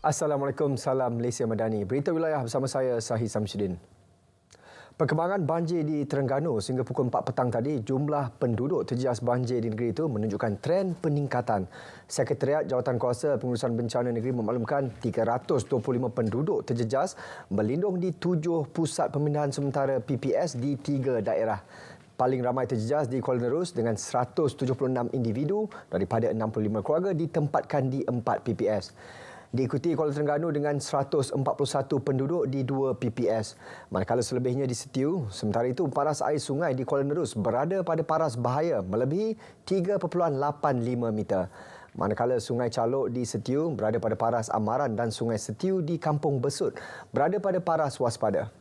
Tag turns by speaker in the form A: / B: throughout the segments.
A: Assalamualaikum, salam Malaysia Madani. Berita wilayah bersama saya, Sahih Samsudin. Perkembangan banjir di Terengganu sehingga pukul 4 petang tadi, jumlah penduduk terjejas banjir di negeri itu menunjukkan tren peningkatan. Sekretariat Jawatan Kuasa Pengurusan Bencana Negeri memaklumkan 325 penduduk terjejas berlindung di 7 pusat pemindahan sementara PPS di 3 daerah. Paling ramai terjejas di Kuala Nerus dengan 176 individu daripada 65 keluarga ditempatkan di 4 PPS. Diikuti Kuala Terengganu dengan 141 penduduk di 2 PPS. Manakala selebihnya di Setiu. Sementara itu, paras air sungai di Kuala Nerus berada pada paras bahaya melebihi 3.85 meter. Manakala Sungai Calok di Setiu berada pada paras amaran dan Sungai Setiu di Kampung Besut berada pada paras waspada.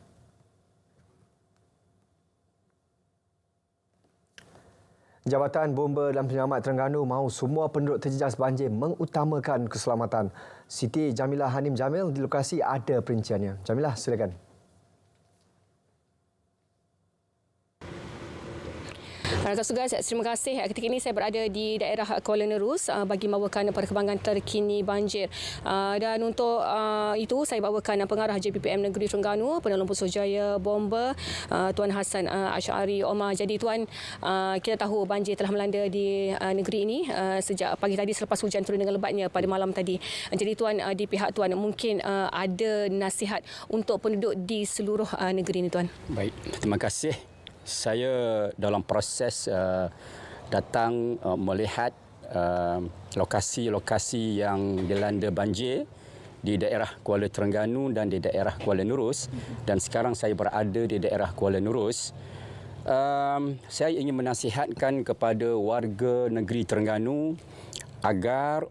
A: Jabatan Bomba dan Penyelamat Terengganu mahu semua penduduk terjejas banjir mengutamakan keselamatan. Siti Jamilah Hanim Jamil di lokasi ada perinciannya. Jamilah, silakan.
B: Tuan-tuan, terima kasih. Ketika ini saya berada di daerah Kuala Nerus bagi membawakan perkembangan terkini banjir. Dan untuk itu saya bawakan pengarah JPPM Negeri Terengganu, Penolong Pusojaya Bomba, Tuan Hassan Asyari Omar. Jadi Tuan, kita tahu banjir telah melanda di negeri ini sejak pagi tadi selepas hujan turun dengan lebatnya pada malam tadi. Jadi Tuan, di pihak Tuan mungkin ada nasihat untuk penduduk di seluruh negeri ini, Tuan.
C: Baik, terima kasih. Saya dalam proses datang melihat lokasi-lokasi yang dilanda banjir di daerah Kuala Terengganu dan di daerah Kuala Nerus, dan sekarang saya berada di daerah Kuala Nerus. Saya ingin menasihatkan kepada warga negeri Terengganu agar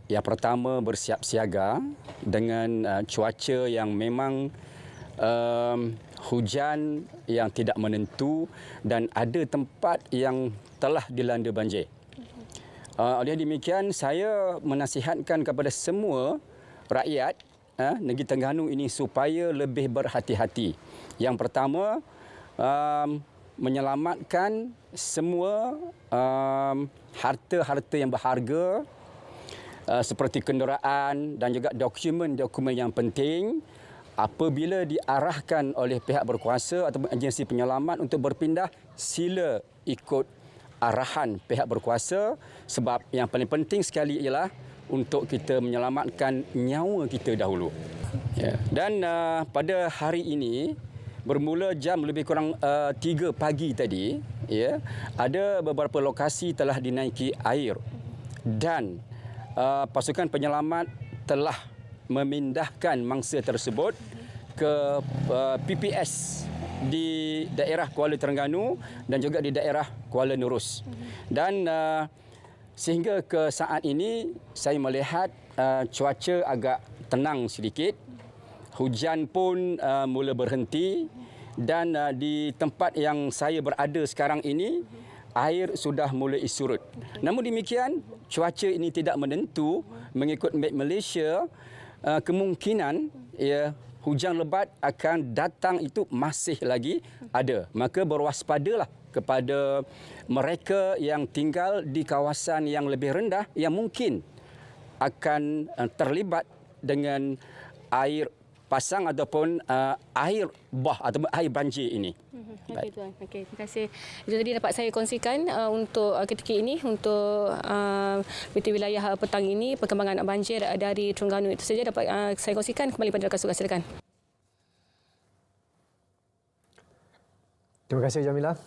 C: yang pertama bersiap siaga dengan cuaca yang memang hujan yang tidak menentu dan ada tempat yang telah dilanda banjir. Oleh demikian, saya menasihatkan kepada semua rakyat negeri Terengganu ini supaya lebih berhati-hati. Yang pertama, menyelamatkan semua harta-harta yang berharga seperti kenderaan dan juga dokumen-dokumen yang penting. Apabila diarahkan oleh pihak berkuasa atau agensi penyelamat untuk berpindah, sila ikut arahan pihak berkuasa, sebab yang paling penting sekali ialah untuk kita menyelamatkan nyawa kita dahulu. Ya. Dan pada hari ini, bermula jam lebih kurang 3 pagi tadi, ya, ada beberapa lokasi telah dinaiki air dan pasukan penyelamat telah memindahkan mangsa tersebut ke PPS di daerah Kuala Terengganu dan juga di daerah Kuala Nerus. Dan sehingga ke saat ini saya melihat cuaca agak tenang sedikit. Hujan pun mula berhenti dan di tempat yang saya berada sekarang ini air sudah mulai surut. Namun demikian, cuaca ini tidak menentu. Mengikut Met Malaysia, kemungkinan hujan lebat akan datang itu masih lagi ada. Maka berwaspadalah kepada mereka yang tinggal di kawasan yang lebih rendah yang mungkin akan terlibat dengan air pasang ataupun air bah ataupun air banjir ini.
B: Okey Tuan. Okey, terima kasih. Itu tadi dapat saya kongsikan untuk ketika ini untuk berita wilayah petang ini perkembangan banjir dari Terengganu. Itu saja dapat saya kongsikan. Kembali pada rakan tugas, silakan.
A: Terima kasih Jamilah.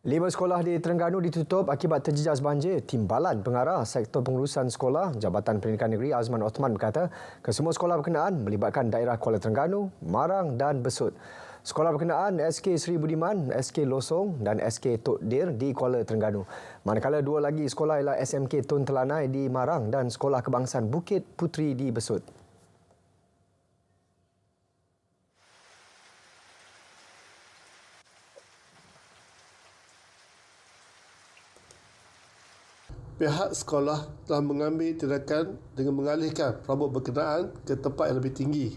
A: 5 sekolah di Terengganu ditutup akibat terjejas banjir. Timbalan Pengarah Sektor Pengurusan Sekolah Jabatan Pendidikan Negeri Azman Othman berkata kesemua sekolah berkenaan melibatkan daerah Kuala Terengganu, Marang dan Besut. Sekolah berkenaan SK Seri Budiman, SK Losong dan SK Tok Dir di Kuala Terengganu. Manakala 2 lagi sekolah ialah SMK Tun Telanai di Marang dan Sekolah Kebangsaan Bukit Puteri di Besut.
D: Pihak sekolah telah mengambil tindakan dengan mengalihkan perabot berkenaan ke tempat yang lebih tinggi.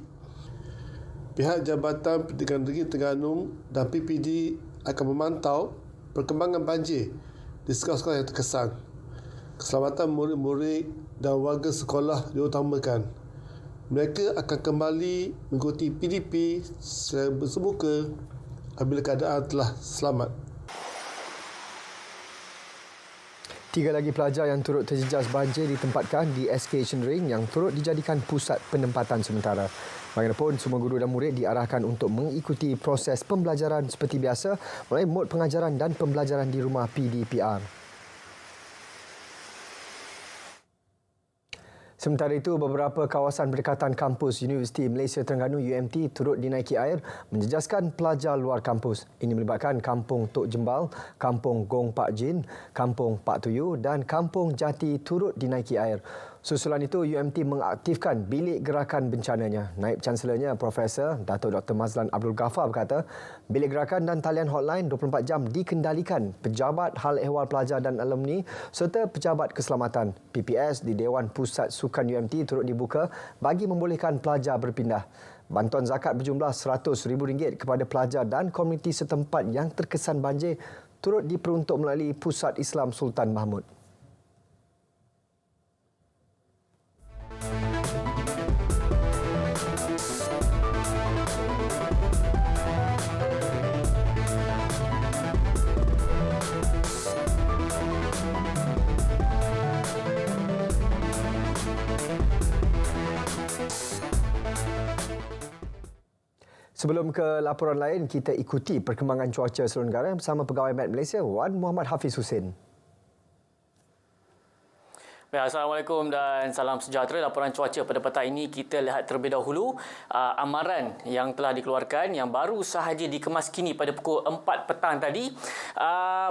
D: Pihak Jabatan Pendidikan Negeri Terengganu dan PPD akan memantau perkembangan banjir di sekolah-sekolah yang terkesan. Keselamatan murid-murid dan warga sekolah diutamakan. Mereka akan kembali mengikuti PDP secara bersemuka apabila keadaan telah selamat.
A: 3 lagi pelajar yang turut terjejas banjir ditempatkan di SK Ring yang turut dijadikan pusat penempatan sementara. Bagaimanapun, semua guru dan murid diarahkan untuk mengikuti proses pembelajaran seperti biasa melalui mod pengajaran dan pembelajaran di rumah PDPR. Sementara itu, beberapa kawasan berdekatan kampus Universiti Malaysia Terengganu UMT turut dinaiki air menjejaskan pelajar luar kampus. Ini melibatkan Kampung Tok Jembal, Kampung Gong Pak Jin, Kampung Pak Tuyu dan Kampung Jati turut dinaiki air. Susulan itu, UMT mengaktifkan bilik gerakan bencananya. Naib Chancelornya Profesor Datuk Dr. Mazlan Abdul Ghaffar berkata, bilik gerakan dan talian hotline 24 jam dikendalikan pejabat hal ehwal pelajar dan alumni serta pejabat keselamatan. PPS di Dewan Pusat Sukan UMT turut dibuka bagi membolehkan pelajar berpindah. Bantuan zakat berjumlah RM100,000 kepada pelajar dan komuniti setempat yang terkesan banjir turut diperuntuk melalui Pusat Islam Sultan Mahmud. Sebelum ke laporan lain, kita ikuti perkembangan cuaca seluruh negara bersama Pegawai Met Malaysia, Wan Muhammad Hafiz Hussein.
E: Baik, Assalamualaikum dan salam sejahtera. Laporan cuaca pada petang ini kita lihat terlebih dahulu amaran yang telah dikeluarkan yang baru sahaja dikemas kini pada pukul 4 petang tadi.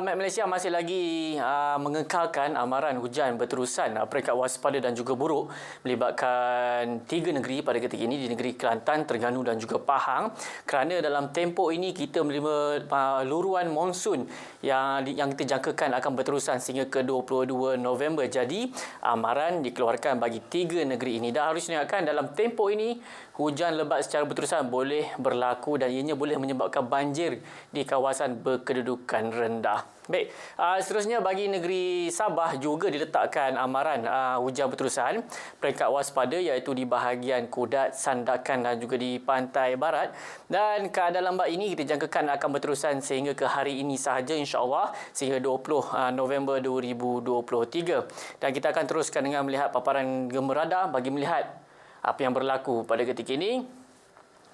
E: Met Malaysia masih lagi mengekalkan amaran hujan berterusan peringkat waspada dan juga buruk melibatkan 3 negeri pada ketika ini di negeri Kelantan, Terengganu dan juga Pahang, kerana dalam tempoh ini kita menerima luruan monsun yang kita jangkakan akan berterusan sehingga ke 22 November. Jadi amaran dikeluarkan bagi 3 negeri ini. Dan harus diingatkan dalam tempoh ini hujan lebat secara berterusan boleh berlaku dan ianya boleh menyebabkan banjir di kawasan berkedudukan rendah. Baik, seterusnya bagi negeri Sabah juga diletakkan amaran hujan berterusan peringkat waspada iaitu di bahagian Kudat, Sandakan dan juga di pantai barat. Dan keadaan lambat ini kita jangkakan akan berterusan sehingga ke hari ini sahaja insya-Allah sehingga 20 November 2023. Dan kita akan teruskan dengan melihat paparan gempa radar bagi melihat apa yang berlaku pada ketika ini.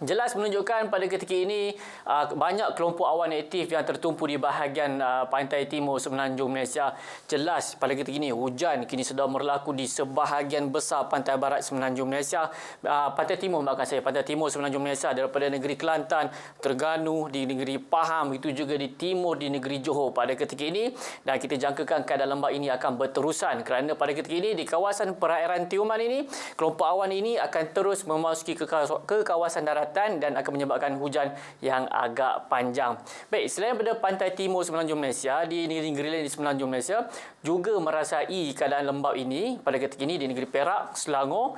E: Jelas menunjukkan pada ketika ini banyak kelompok awan aktif yang tertumpu di bahagian pantai timur semenanjung Malaysia. Jelas pada ketika ini hujan kini sedang berlaku di sebahagian besar pantai barat semenanjung Malaysia. Pantai timur pantai timur semenanjung Malaysia daripada negeri Kelantan, Terengganu, di negeri Pahang, itu juga di timur di negeri Johor pada ketika ini. Dan kita jangkakan keadaan lembap ini akan berterusan kerana pada ketika ini di kawasan perairan Tioman ini kelompok awan ini akan terus memasuki ke kawasan daratan dan akan menyebabkan hujan yang agak panjang. Baik, selain daripada pantai timur semenanjung Malaysia, di negeri lain di semenanjung Malaysia juga merasai keadaan lembap ini pada ketika ini di negeri Perak, Selangor,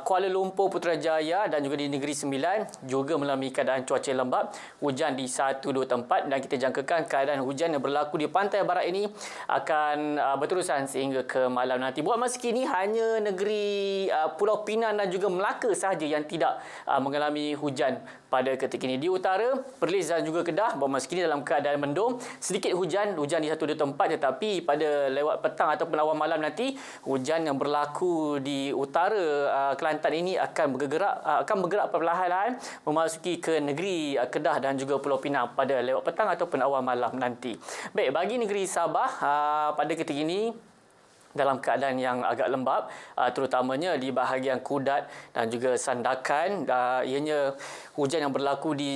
E: Kuala Lumpur, Putrajaya dan juga di negeri Sembilan juga mengalami keadaan cuaca lembap, hujan di 1-2 tempat dan kita jangkakan keadaan hujan yang berlaku di pantai barat ini akan berterusan sehingga ke malam nanti. Buat masa kini hanya negeri Pulau Pinang dan juga Melaka sahaja yang tidak mengalami hujan pada ketika ini. Di utara, Perlis dan juga Kedah buat masa kini dalam keadaan mendung. Sedikit hujan di 1-2 tempat tetapi pada lewat petang ataupun awal malam nanti hujan yang berlaku di utara Kelantan ini akan bergerak perlahan-lahan memasuki ke negeri Kedah dan juga Pulau Pinang pada lewat petang ataupun awal malam nanti. Baik, bagi negeri Sabah pada ketika ini dalam keadaan yang agak lembap, terutamanya di bahagian Kudat dan juga Sandakan. Ianya hujan yang berlaku di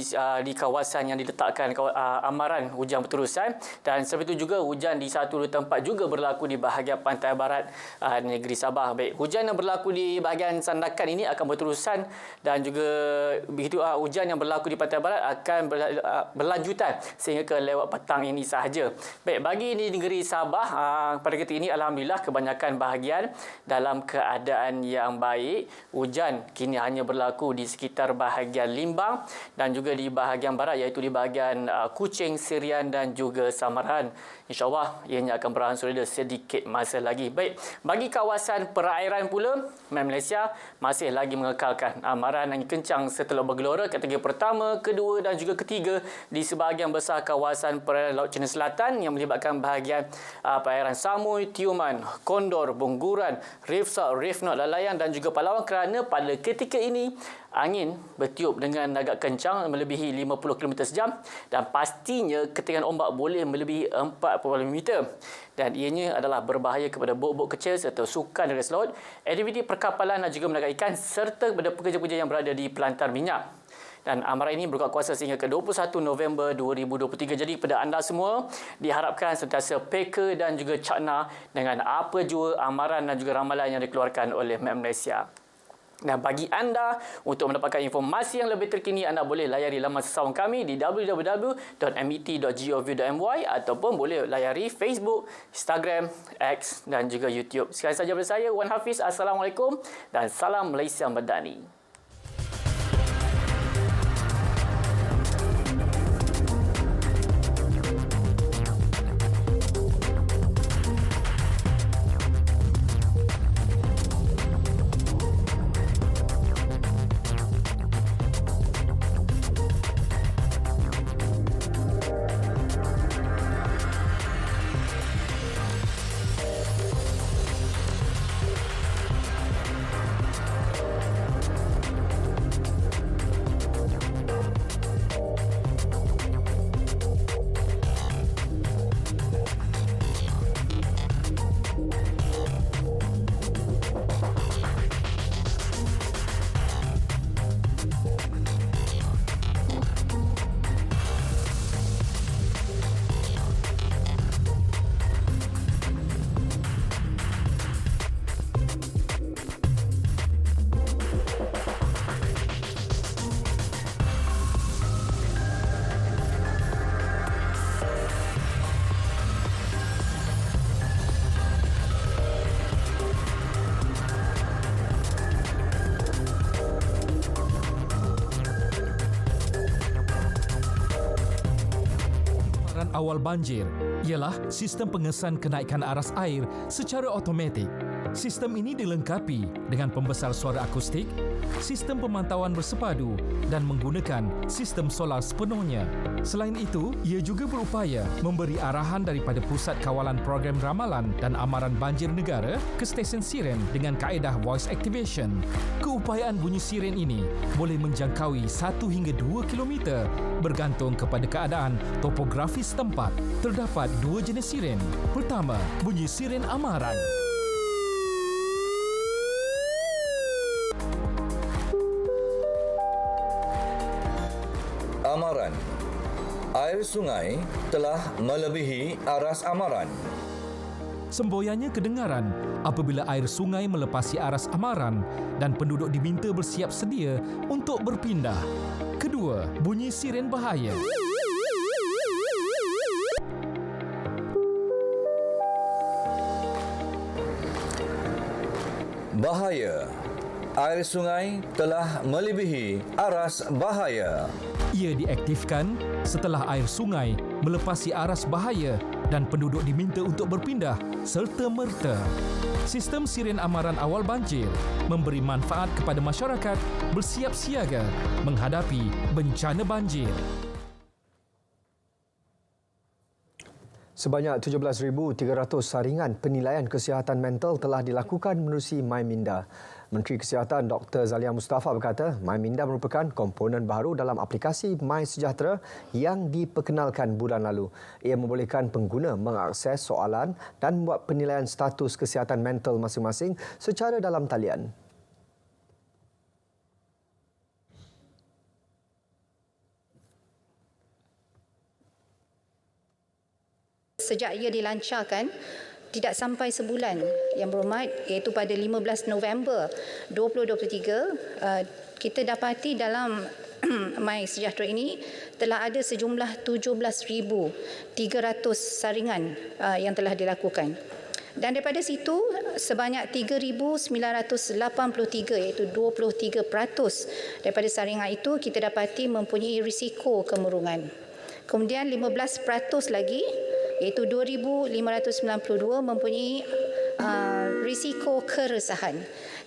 E: kawasan yang diletakkan amaran hujan berterusan, dan selepas itu juga hujan di 1-2 tempat juga berlaku di bahagian pantai barat negeri Sabah. Baik, hujan yang berlaku di bahagian Sandakan ini akan berterusan dan juga begitu hujan yang berlaku di pantai barat akan berlanjutan sehingga ke lewat petang ini sahaja. Baik, bagi di negeri Sabah pada ketika ini alhamdulillah kebanyakan bahagian dalam keadaan yang baik. Hujan kini hanya berlaku di sekitar bahagian Limbang dan juga di bahagian barat, iaitu di bahagian Kuching, Sirian dan juga Samaran. InsyaAllah ianya akan beransur reda sedikit masa lagi. Baik, bagi kawasan perairan pula, Malaysia masih lagi mengekalkan amaran angin kencang setelah bergelora kategori pertama, kedua dan juga ketiga di sebahagian besar kawasan perairan Laut Cina Selatan yang melibatkan bahagian perairan Samui, Tiuman, Kondor, Bungguran, Reef South, Reef North, Lalayang dan juga Palawan, kerana pada ketika ini angin bertiup dengan agak kencang melebihi 50 km sejam dan pastinya ketinggian ombak boleh melebihi 40 meter dan ianya adalah berbahaya kepada bot-bot kecil serta sukan garis laut, aktiviti perkapalan dan juga menangkap ikan serta kepada pekerja-pekerja yang berada di pelantar minyak. Dan amaran ini berkuat kuasa sehingga ke 21 November 2023. Jadi kepada anda semua diharapkan sentiasa peka dan juga cakna dengan apa jua amaran dan juga ramalan yang dikeluarkan oleh Met Malaysia. Dan bagi anda, untuk mendapatkan informasi yang lebih terkini, anda boleh layari laman sesawang kami di www.met.gov.my ataupun boleh layari Facebook, Instagram, X dan juga YouTube. Sekian sahaja daripada saya, Wan Hafiz. Assalamualaikum dan salam Malaysia Madani.
F: Awal banjir ialah sistem pengesan kenaikan aras air secara automatik. Sistem ini dilengkapi dengan pembesar suara akustik, sistem pemantauan bersepadu dan menggunakan sistem solar sepenuhnya. Selain itu, ia juga berupaya memberi arahan daripada Pusat Kawalan Program Ramalan dan Amaran Banjir Negara ke stesen siren dengan kaedah voice activation. Keupayaan bunyi siren ini boleh menjangkaui 1 hingga 2 km bergantung kepada keadaan topografi setempat. Terdapat 2 jenis siren. Pertama, bunyi siren amaran.
G: Amaran. Air sungai telah melebihi aras amaran.
F: Semboyannya kedengaran apabila air sungai melepasi aras amaran dan penduduk diminta bersiap sedia untuk berpindah. Kedua, bunyi siren bahaya.
G: Bahaya. Air sungai telah melebihi aras bahaya.
F: Ia diaktifkan setelah air sungai melepasi aras bahaya dan penduduk diminta untuk berpindah serta-merta. Sistem siren amaran awal banjir memberi manfaat kepada masyarakat bersiap siaga menghadapi bencana banjir.
A: Sebanyak 17,300 saringan penilaian kesihatan mental telah dilakukan menerusi MyMinda. Menteri Kesihatan Dr. Zalia Mustafa berkata, MyMinda merupakan komponen baru dalam aplikasi MySejahtera yang diperkenalkan bulan lalu. Ia membolehkan pengguna mengakses soalan dan membuat penilaian status kesihatan mental masing-masing secara dalam talian.
H: Sejak ia dilancarkan, tidak sampai sebulan yang berhormat, iaitu pada 15 November 2023, kita dapati dalam MySejahtera ini telah ada sejumlah 17,300 saringan yang telah dilakukan. Dan daripada situ sebanyak 3,983 iaitu 23% daripada saringan itu kita dapati mempunyai risiko kemurungan. Kemudian 15% lagi iaitu 2,592 mempunyai risiko keresahan.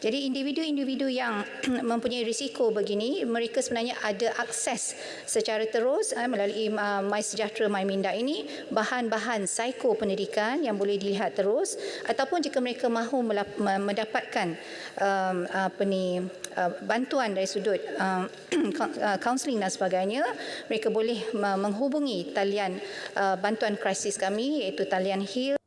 H: Jadi individu-individu yang mempunyai risiko begini, mereka sebenarnya ada akses secara terus melalui MySejahtera MyMinda ini bahan-bahan psikopendidikan yang boleh dilihat terus, ataupun jika mereka mahu mendapatkan bantuan dari sudut kaunseling dan sebagainya, mereka boleh menghubungi talian bantuan krisis kami iaitu talian HEAL.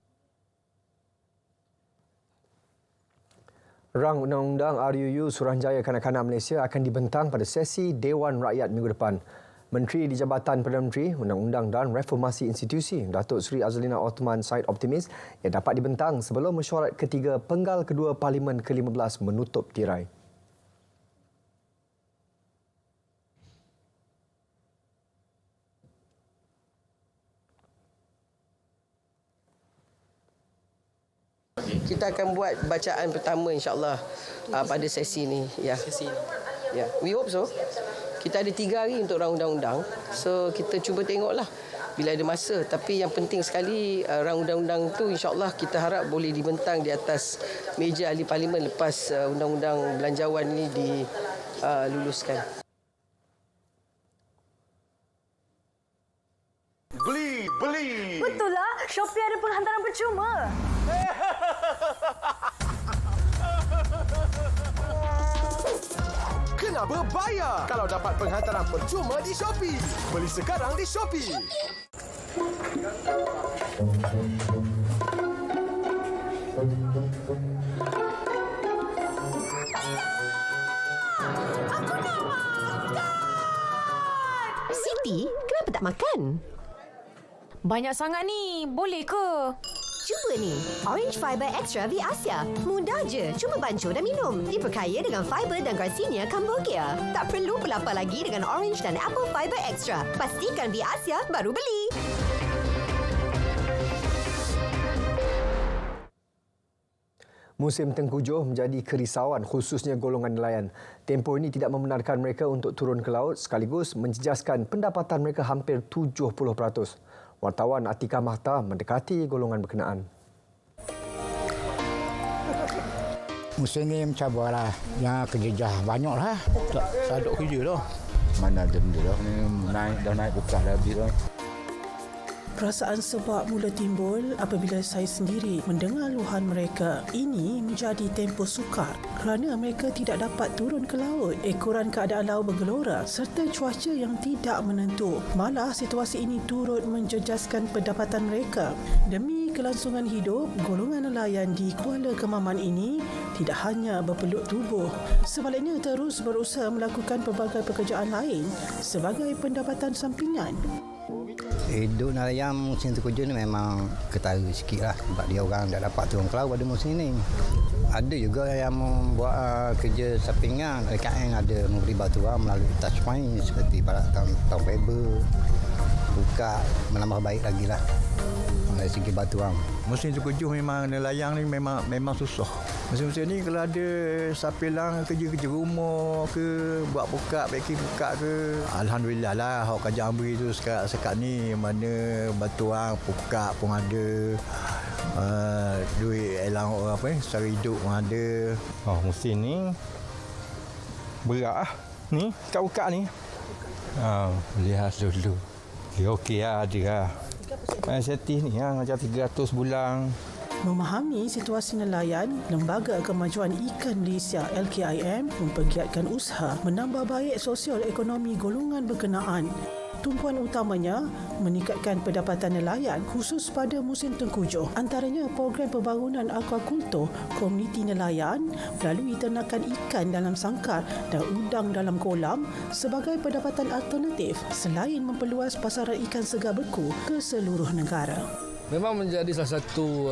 A: Rang Undang-Undang RUU Suruhanjaya Kanak-Kanak Malaysia akan dibentang pada sesi Dewan Rakyat minggu depan. Menteri di Jabatan Perdana Menteri, Undang-Undang dan Reformasi Institusi, Datuk Seri Azlina Othman Said optimis ia dapat dibentang sebelum mesyuarat ketiga penggal kedua Parlimen ke-15 menutup tirai.
I: Kita akan buat bacaan pertama insya-Allah pada sesi ini. Ya. Ya, we hope so. Kita ada 3 hari untuk rang undang-undang. So kita cuba tengoklah bila ada masa. Tapi yang penting sekali rang undang-undang tu insya-Allah kita harap boleh dibentang di atas meja ahli parlimen lepas undang-undang belanjawan ini diluluskan.
J: Beli. Betul lah, Shopee ada penghantaran percuma.
K: Kenapa bayar kalau dapat penghantaran percuma di Shopee? Beli sekarang di Shopee.
J: Aku nak makan! Siti, kenapa tak makan? Banyak sangat ni, boleh ke? Cuba ni, Orange Fiber Extra V Asia. Mudah je, cuma bancuh dan minum. Diperkaya dengan fiber dan Garcinia Cambogia. Tak perlu pelapar lagi dengan Orange dan Apple Fiber Extra. Pastikan V Asia baru beli.
A: Musim tengkujuh menjadi kerisauan khususnya golongan nelayan. Tempoh ini tidak membenarkan mereka untuk turun ke laut sekaligus menjejaskan pendapatan mereka hampir 70%. Wartawan Atika Mahta mendekati golongan berkenaan.
L: Musim ni mencabarlah. Yang kerja banyaklah. Tak ada kerja dah. Mana ada benda dah. Dah naik buka dah habis dah.
M: Perasaan sebab mula timbul apabila saya sendiri mendengar luahan mereka. Ini menjadi tempoh sukar kerana mereka tidak dapat turun ke laut. Ekoran keadaan laut bergelora serta cuaca yang tidak menentu. Malah situasi ini turut menjejaskan pendapatan mereka. Demi kelangsungan hidup, golongan nelayan di Kuala Kemaman ini tidak hanya berpeluk tubuh. Sebaliknya terus berusaha melakukan pelbagai pekerjaan lain sebagai pendapatan sampingan.
L: Hidup nelayan musim tengkujuh ni memang ketara sikit lah sebab dia orang tak dapat turun ke laut pada musim ni. Ada juga yang membuat kerja sampingan. LKN ada memberi bantuan melalui touch point seperti pada tahun Februari. Buka menambah baik lagi lah dari segi bantuan.
N: Musim tengkujuh memang nelayan ni memang susah. Musim-musim ni kalau ada sapilang kerja-kerja rumah ke, buat buka, packing buka ke, alhamdulillah lah hak kerja ambil tu sekat ni mana bantuan buka pun ada. Duit elang secara hidup pun ada.
O: Musim ni berat lah. Ni kat buka ni. Lihat dulu. Dia okey lah ada lah. Setis ni macam 300 bulan.
M: Memahami situasi nelayan, Lembaga Kemajuan Ikan Malaysia LKIM mempergiatkan usaha menambah baik sosial ekonomi golongan berkenaan. Tumpuan utamanya meningkatkan pendapatan nelayan khusus pada musim tengkujuh. Antaranya program pembangunan aquakultur komuniti nelayan melalui ternakan ikan dalam sangkar dan udang dalam kolam sebagai pendapatan alternatif selain memperluas pasaran ikan segar beku ke seluruh negara.
P: Memang menjadi salah satu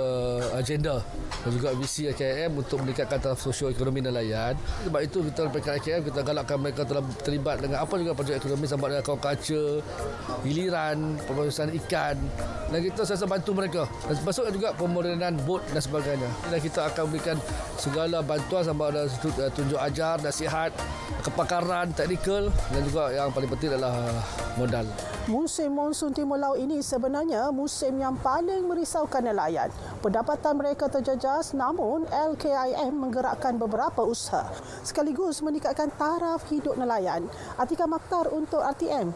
P: agenda dan juga visi IKM untuk meningkatkan taraf sosio-ekonomi nelayan. Sebab itu kita dekat IKM kita galakkan mereka telah terlibat dengan apa juga projek ekonomi sama dengan aquaculture, hiliran, pemrosesan ikan, dan kita sentiasa bantu mereka. Dan termasuk juga pemodenan bot dan sebagainya. Dan kita akan berikan segala bantuan sama ada tunjuk ajar, nasihat, kepakaran, teknikal dan juga yang paling penting adalah modal.
M: Musim monsun Timur Laut ini sebenarnya musim yang paling merisaukan nelayan. Pendapatan mereka terjejas, namun LKIM menggerakkan beberapa usaha sekaligus meningkatkan taraf hidup nelayan. Atika Makhtar untuk RTM.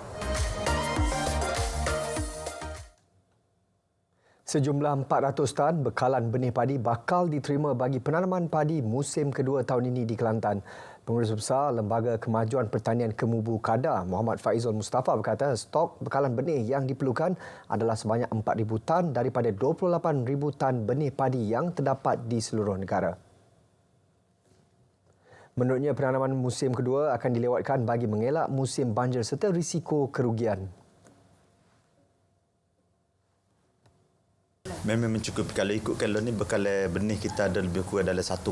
A: Sejumlah 400 tan bekalan benih padi bakal diterima bagi penanaman padi musim kedua tahun ini di Kelantan. Pengurus Besar Lembaga Kemajuan Pertanian Kemubu Kedah, Muhammad Faizul Mustafa berkata stok bekalan benih yang diperlukan adalah sebanyak 4,000 tan daripada 28,000 tan benih padi yang terdapat di seluruh negara. Menurutnya, penanaman musim kedua akan dilewatkan bagi mengelak musim banjir serta risiko kerugian.
Q: Memang mencukupi. Kalau ikutkan ni bekalan benih kita ada lebih kurang dalam 1.4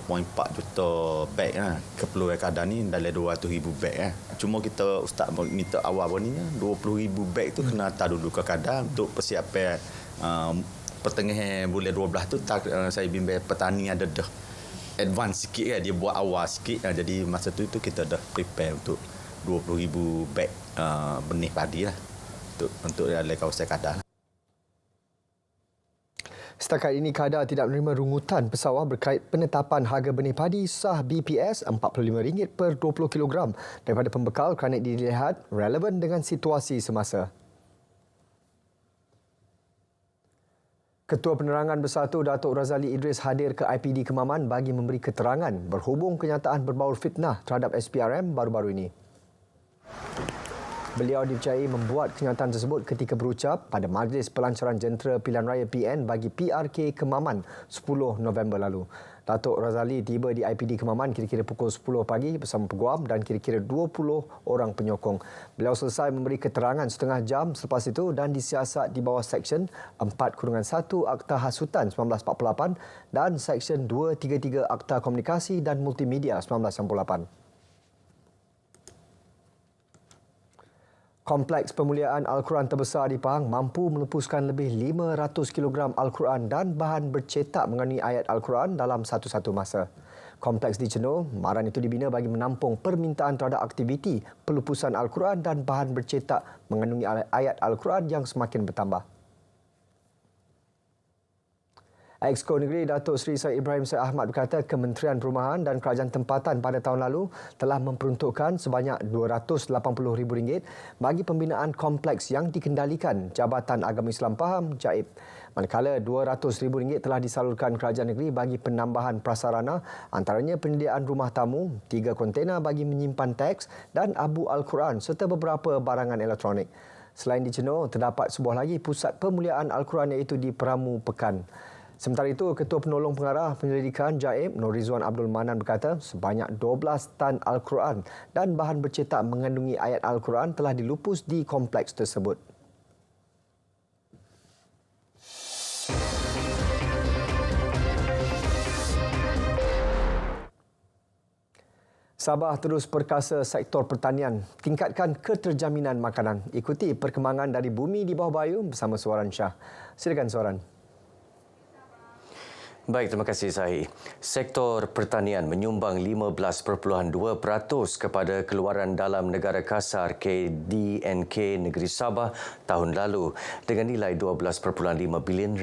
Q: juta beg keperluan kadang ni dalam 200,000 beg Cuma kita ustaz minta awal ni 20,000 beg tu kena hantar dulu ke kadang untuk persiapan pertengahan bulan 12 tu saya bimbing petani ada dah advance sikit dia buat awal sikit jadi masa tu kita dah prepare untuk 20,000 beg benih padi lah untuk dalam kawasan kadang.
A: Setakat ini, Kedah tidak menerima rungutan pesawah berkait penetapan harga benih padi sah BPS RM45 per 20 kg daripada pembekal kerana dilihat relevan dengan situasi semasa. Ketua Penerangan Bersatu Datuk Razali Idris hadir ke IPD Kemaman bagi memberi keterangan berhubung kenyataan berbaur fitnah terhadap SPRM baru-baru ini. Beliau dipercayai membuat kenyataan tersebut ketika berucap pada Majlis Pelancaran Jentera Pilihan Raya PN bagi PRK Kemaman 10 November lalu. Datuk Razali tiba di IPD Kemaman kira-kira pukul 10 pagi bersama peguam dan kira-kira 20 orang penyokong. Beliau selesai memberi keterangan setengah jam selepas itu dan disiasat di bawah Seksyen 4-1 Akta Hasutan 1948 dan Seksyen 233 Akta Komunikasi dan Multimedia 1998. Kompleks Pemuliaan Al-Quran terbesar di Pahang mampu melepuskan lebih 500 kg Al-Quran dan bahan bercetak mengandungi ayat Al-Quran dalam satu-satu masa. Kompleks di Cenoh, maran itu dibina bagi menampung permintaan terhadap aktiviti pelupusan Al-Quran dan bahan bercetak mengandungi ayat Al-Quran yang semakin bertambah. Exco Negeri Datuk Seri Syed Ibrahim Syed Ahmad berkata Kementerian Perumahan dan Kerajaan Tempatan pada tahun lalu telah memperuntukkan sebanyak RM280,000 bagi pembinaan kompleks yang dikendalikan Jabatan Agama Islam Pahang JAIP. Manakala RM200,000 telah disalurkan Kerajaan Negeri bagi penambahan prasarana antaranya penyediaan rumah tamu, 3 kontena bagi menyimpan teks dan abu Al-Quran serta beberapa barangan elektronik. Selain di Cenoh, terdapat sebuah lagi pusat pemuliaan Al-Quran iaitu di Peramu Pekan. Sementara itu, Ketua Penolong Pengarah Penyelidikan JAIP Nur Rizwan Abdul Manan berkata sebanyak 12 tan Al-Quran dan bahan bercetak mengandungi ayat Al-Quran telah dilupus di kompleks tersebut. Sabah terus perkasa sektor pertanian, tingkatkan keterjaminan makanan. Ikuti perkembangan dari Bumi di Bawah Bayu bersama Suaran Shah. Silakan Suaran.
R: Baik, terima kasih Zahir. Sektor pertanian menyumbang 15.2% kepada keluaran dalam negara kasar KDNK Negeri Sabah tahun lalu dengan nilai RM12.5 bilion.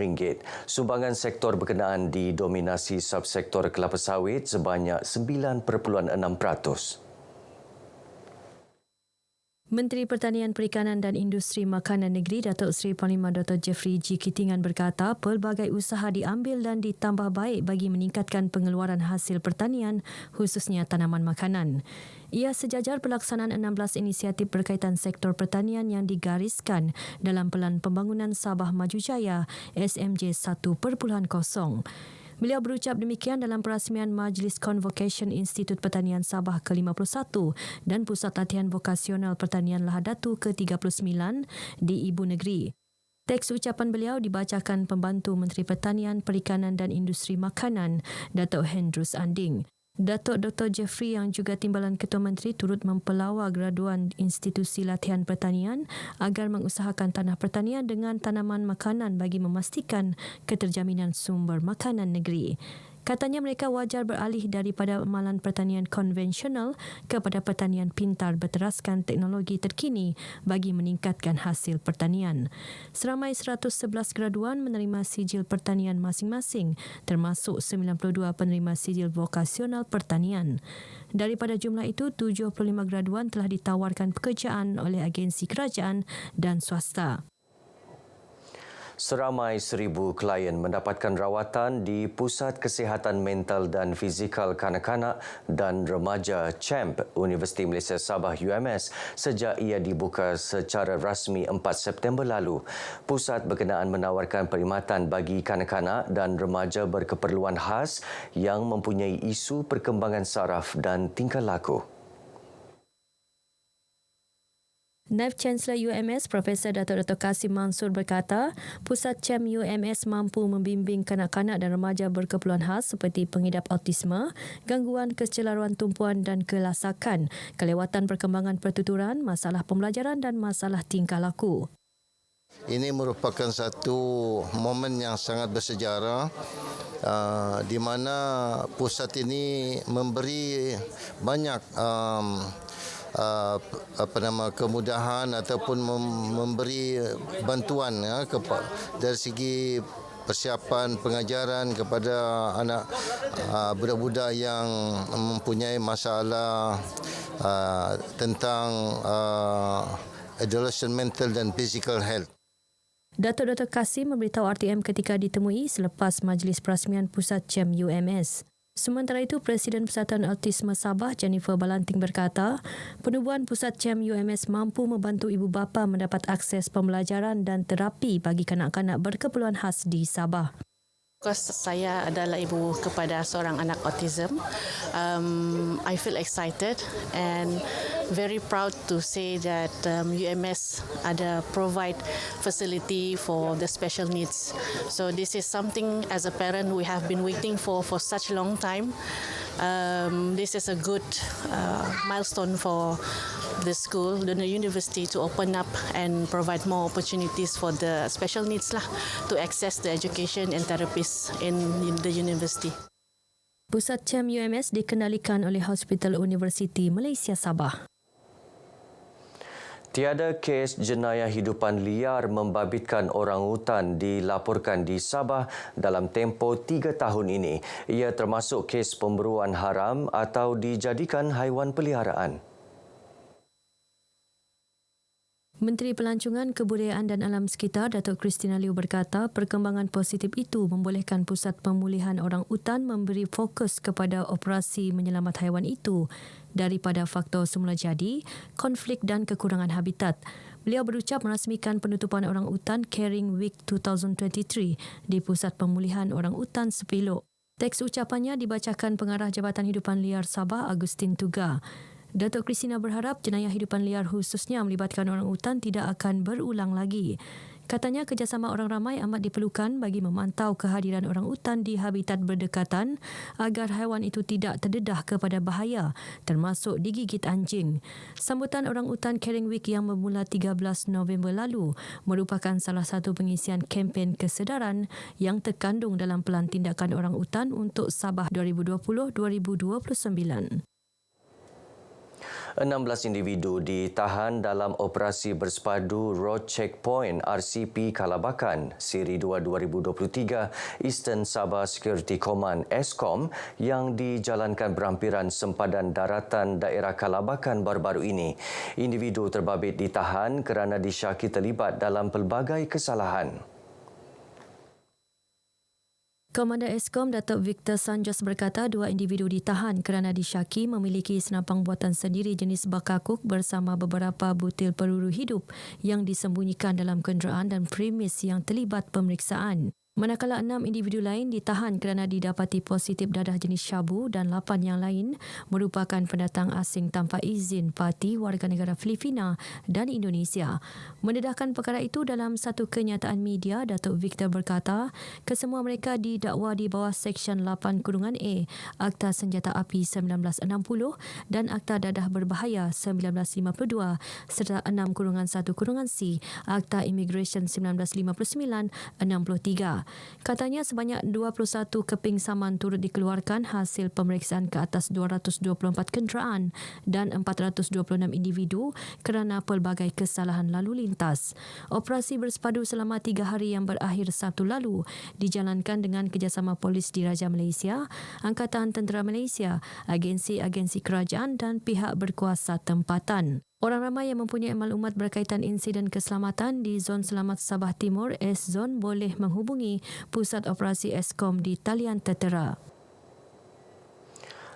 R: Sumbangan sektor berkenaan didominasi subsektor kelapa sawit sebanyak 9.6%.
S: Menteri Pertanian, Perikanan dan Industri Makanan Negeri Datuk Seri Panglima Dr. Jeffrey G. Kitingan berkata pelbagai usaha diambil dan ditambah baik bagi meningkatkan pengeluaran hasil pertanian khususnya tanaman makanan. Ia sejajar pelaksanaan 16 inisiatif berkaitan sektor pertanian yang digariskan dalam Pelan Pembangunan Sabah Maju Jaya SMJ 1.0. Beliau berucap demikian dalam perasmian Majlis Convocation Institut Pertanian Sabah ke-51 dan Pusat Latihan Vokasional Pertanian Lahadatu ke-39 di Ibu Negeri. Teks ucapan beliau dibacakan Pembantu Menteri Pertanian, Perikanan dan Industri Makanan, Datuk Hendrus Anding. Datuk Dr. Jeffrey yang juga Timbalan Ketua Menteri turut mempelawar graduan institusi latihan pertanian agar mengusahakan tanah pertanian dengan tanaman makanan bagi memastikan keterjaminan sumber makanan negeri. Katanya mereka wajar beralih daripada amalan pertanian konvensional kepada pertanian pintar berteraskan teknologi terkini bagi meningkatkan hasil pertanian. Seramai 111 graduan menerima sijil pertanian masing-masing, termasuk 92 penerima sijil vokasional pertanian. Daripada jumlah itu, 75 graduan telah ditawarkan pekerjaan oleh agensi kerajaan dan swasta.
R: Seramai 1,000 klien mendapatkan rawatan di Pusat Kesihatan Mental dan Fizikal Kanak-kanak dan Remaja CHAMP Universiti Malaysia Sabah UMS sejak ia dibuka secara rasmi 4 September lalu. Pusat berkenaan menawarkan perkhidmatan bagi kanak-kanak dan remaja berkeperluan khas yang mempunyai isu perkembangan saraf dan tingkah laku.
S: Naib Chancellor UMS Profesor Datuk Dr. Kasim Mansur berkata, Pusat CHAMP UMS mampu membimbing kanak-kanak dan remaja berkeperluan khas seperti pengidap autisme, gangguan kecelaruan tumpuan dan kelasakan, kelewatan perkembangan pertuturan, masalah pembelajaran dan masalah tingkah laku.
T: Ini merupakan satu momen yang sangat bersejarah di mana pusat ini memberi banyak kemudahan ataupun memberi bantuan dari segi persiapan pengajaran kepada anak budak-budak yang mempunyai masalah tentang adolescent mental dan physical health.
S: Datuk Dr. Kasim memberitahu RTM ketika ditemui selepas majlis perasmian Pusat CHAMP UMS. Sementara itu, Presiden Persatuan Autisme Sabah Jennifer Balanting berkata, penubuhan Pusat CHAMP UMS mampu membantu ibu bapa mendapat akses pembelajaran dan terapi bagi kanak-kanak berkeperluan khas di Sabah.
U: Saya adalah ibu kepada seorang anak autism. I feel excited and very proud to say that UMS ada provide facility for the special needs. So this is something as a parent we have been waiting for such a long time. This is a good milestone for the school, the university to open up and provide more opportunities for the special needs to access the education and therapies in the university.
S: Pusat CHAMP UMS dikendalikan oleh Hospital Universiti Malaysia Sabah.
R: Tiada kes jenayah hidupan liar membabitkan orangutan dilaporkan di Sabah dalam tempoh 3 tahun ini. Ia termasuk kes pemburuan haram atau dijadikan haiwan peliharaan.
S: Menteri Pelancongan, Kebudayaan dan Alam Sekitar Datuk Christina Liew berkata perkembangan positif itu membolehkan Pusat Pemulihan Orang Utan memberi fokus kepada operasi menyelamat haiwan itu daripada faktor semula jadi, konflik dan kekurangan habitat. Beliau berucap merasmikan penutupan orang utan Caring Week 2023 di Pusat Pemulihan Orang Utan Sepilok. Teks ucapannya dibacakan Pengarah Jabatan Hidupan Liar Sabah Agustin Tuga. Datuk Christina berharap jenayah hidupan liar khususnya melibatkan orang utan tidak akan berulang lagi. Katanya kerjasama orang ramai amat diperlukan bagi memantau kehadiran orang utan di habitat berdekatan agar haiwan itu tidak terdedah kepada bahaya termasuk digigit anjing. Sambutan Orang Utan Caring Week yang bermula 13 November lalu merupakan salah satu pengisian kempen kesedaran yang terkandung dalam Pelan Tindakan Orang Utan untuk Sabah 2020-2029.
R: 16 individu ditahan dalam operasi bersepadu Road Checkpoint RCP Kalabakan Siri 2 2023 Eastern Sabah Security Command ESCOM yang dijalankan berhampiran sempadan daratan daerah Kalabakan baru-baru ini. Individu terbabit ditahan kerana disyaki terlibat dalam pelbagai kesalahan.
S: Komander ESCOM Datuk Victor Sanjos berkata 2 individu ditahan kerana disyaki memiliki senapang buatan sendiri jenis bakakuk bersama beberapa butil peluru hidup yang disembunyikan dalam kenderaan dan premis yang terlibat pemeriksaan. Manakala 6 individu lain ditahan kerana didapati positif dadah jenis syabu dan 8 yang lain merupakan pendatang asing tanpa izin parti warga negara Filipina dan Indonesia. Mendedahkan perkara itu dalam satu kenyataan media, Datuk Victor berkata, kesemua mereka didakwa di bawah Seksyen 8-A Akta Senjata Api 1960 dan Akta Dadah Berbahaya 1952 serta 6-1-C Akta Immigration 1959-63. Katanya sebanyak 21 keping saman turut dikeluarkan hasil pemeriksaan ke atas 224 kenderaan dan 426 individu kerana pelbagai kesalahan lalu lintas. Operasi bersepadu selama 3 hari yang berakhir Sabtu lalu dijalankan dengan kerjasama polis Diraja Malaysia, Angkatan Tentera Malaysia, agensi-agensi kerajaan dan pihak berkuasa tempatan. Orang ramai yang mempunyai maklumat berkaitan insiden keselamatan di Zon Selamat Sabah Timur S-Zone boleh menghubungi Pusat Operasi Eskom di talian tertera.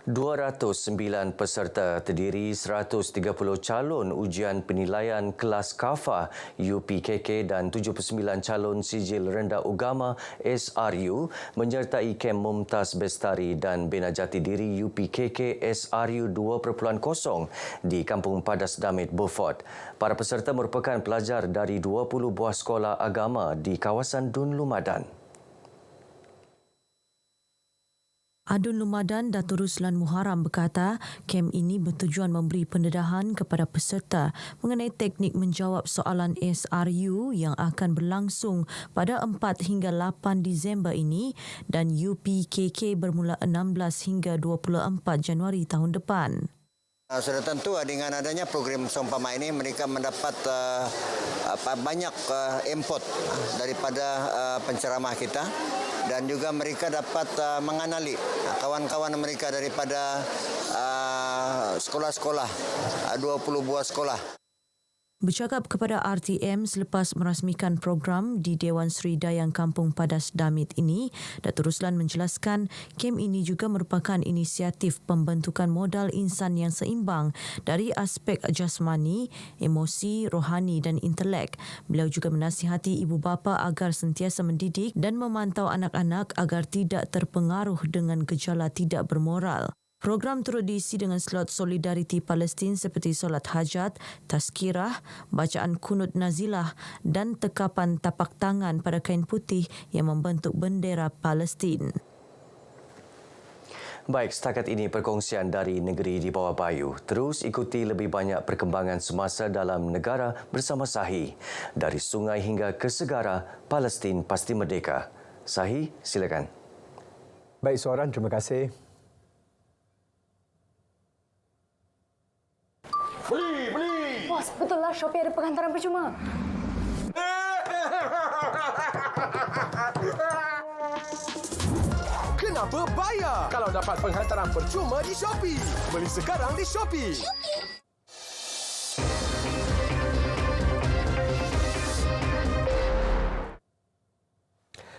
R: 209 peserta terdiri 130 calon ujian penilaian kelas KAFA UPKK dan 79 calon sijil rendah agama SRU menyertai Kem Mumtaz Bestari dan Bina Jati Diri UPKK SRU 2.0 di Kampung Padas Damit, Beaufort. Para peserta merupakan pelajar dari 20 buah sekolah agama di kawasan Dun Lumadan.
C: Adun Lumadan Datuk Ruslan Muharam berkata, kem ini bertujuan memberi pendedahan kepada peserta mengenai teknik menjawab soalan SRU yang akan berlangsung pada 4 hingga 8 Disember ini dan UPKK bermula 16 hingga 24 Januari tahun depan.
V: Sudah tentu dengan adanya program seumpama ini mereka mendapat banyak input daripada penceramah kita dan juga mereka dapat mengenali kawan-kawan mereka daripada sekolah-sekolah, 20 buah sekolah.
C: Bercakap kepada RTM selepas merasmikan program di Dewan Seri Dayang Kampung Padas Damit ini, Datuk Ruslan menjelaskan kem ini juga merupakan inisiatif pembentukan modal insan yang seimbang dari aspek jasmani, emosi, rohani dan intelek. Beliau juga menasihati ibu bapa agar sentiasa mendidik dan memantau anak-anak agar tidak terpengaruh dengan gejala tidak bermoral. Program turut diisi dengan slot solidariti Palestin seperti solat hajat, tazkirah, bacaan kunut nazilah dan tekapan tapak tangan pada kain putih yang membentuk bendera Palestin.
R: Baik, setakat ini perkongsian dari Negeri di Bawah Bayu. Terus ikuti lebih banyak perkembangan semasa dalam negara bersama Sahi. Dari sungai hingga ke segara, Palestin pasti merdeka. Sahi, silakan.
A: Baik, Suaran, terima kasih.
W: Beli! Bos, betul lah Shopee ada pengantaran percuma.
K: Kenapa bayar kalau dapat penghantaran percuma di Shopee? Beli sekarang di Shopee.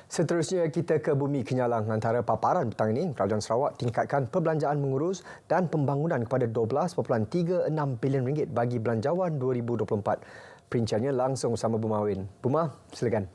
A: Seterusnya kita ke Bumi Kenyalang. Antara paparan petang ini, Kerajaan Sarawak tingkatkan perbelanjaan mengurus dan pembangunan kepada RM12.36 bilion bagi Belanjawan 2024. Perinciannya langsung sama Buma Win. Buma, silakan.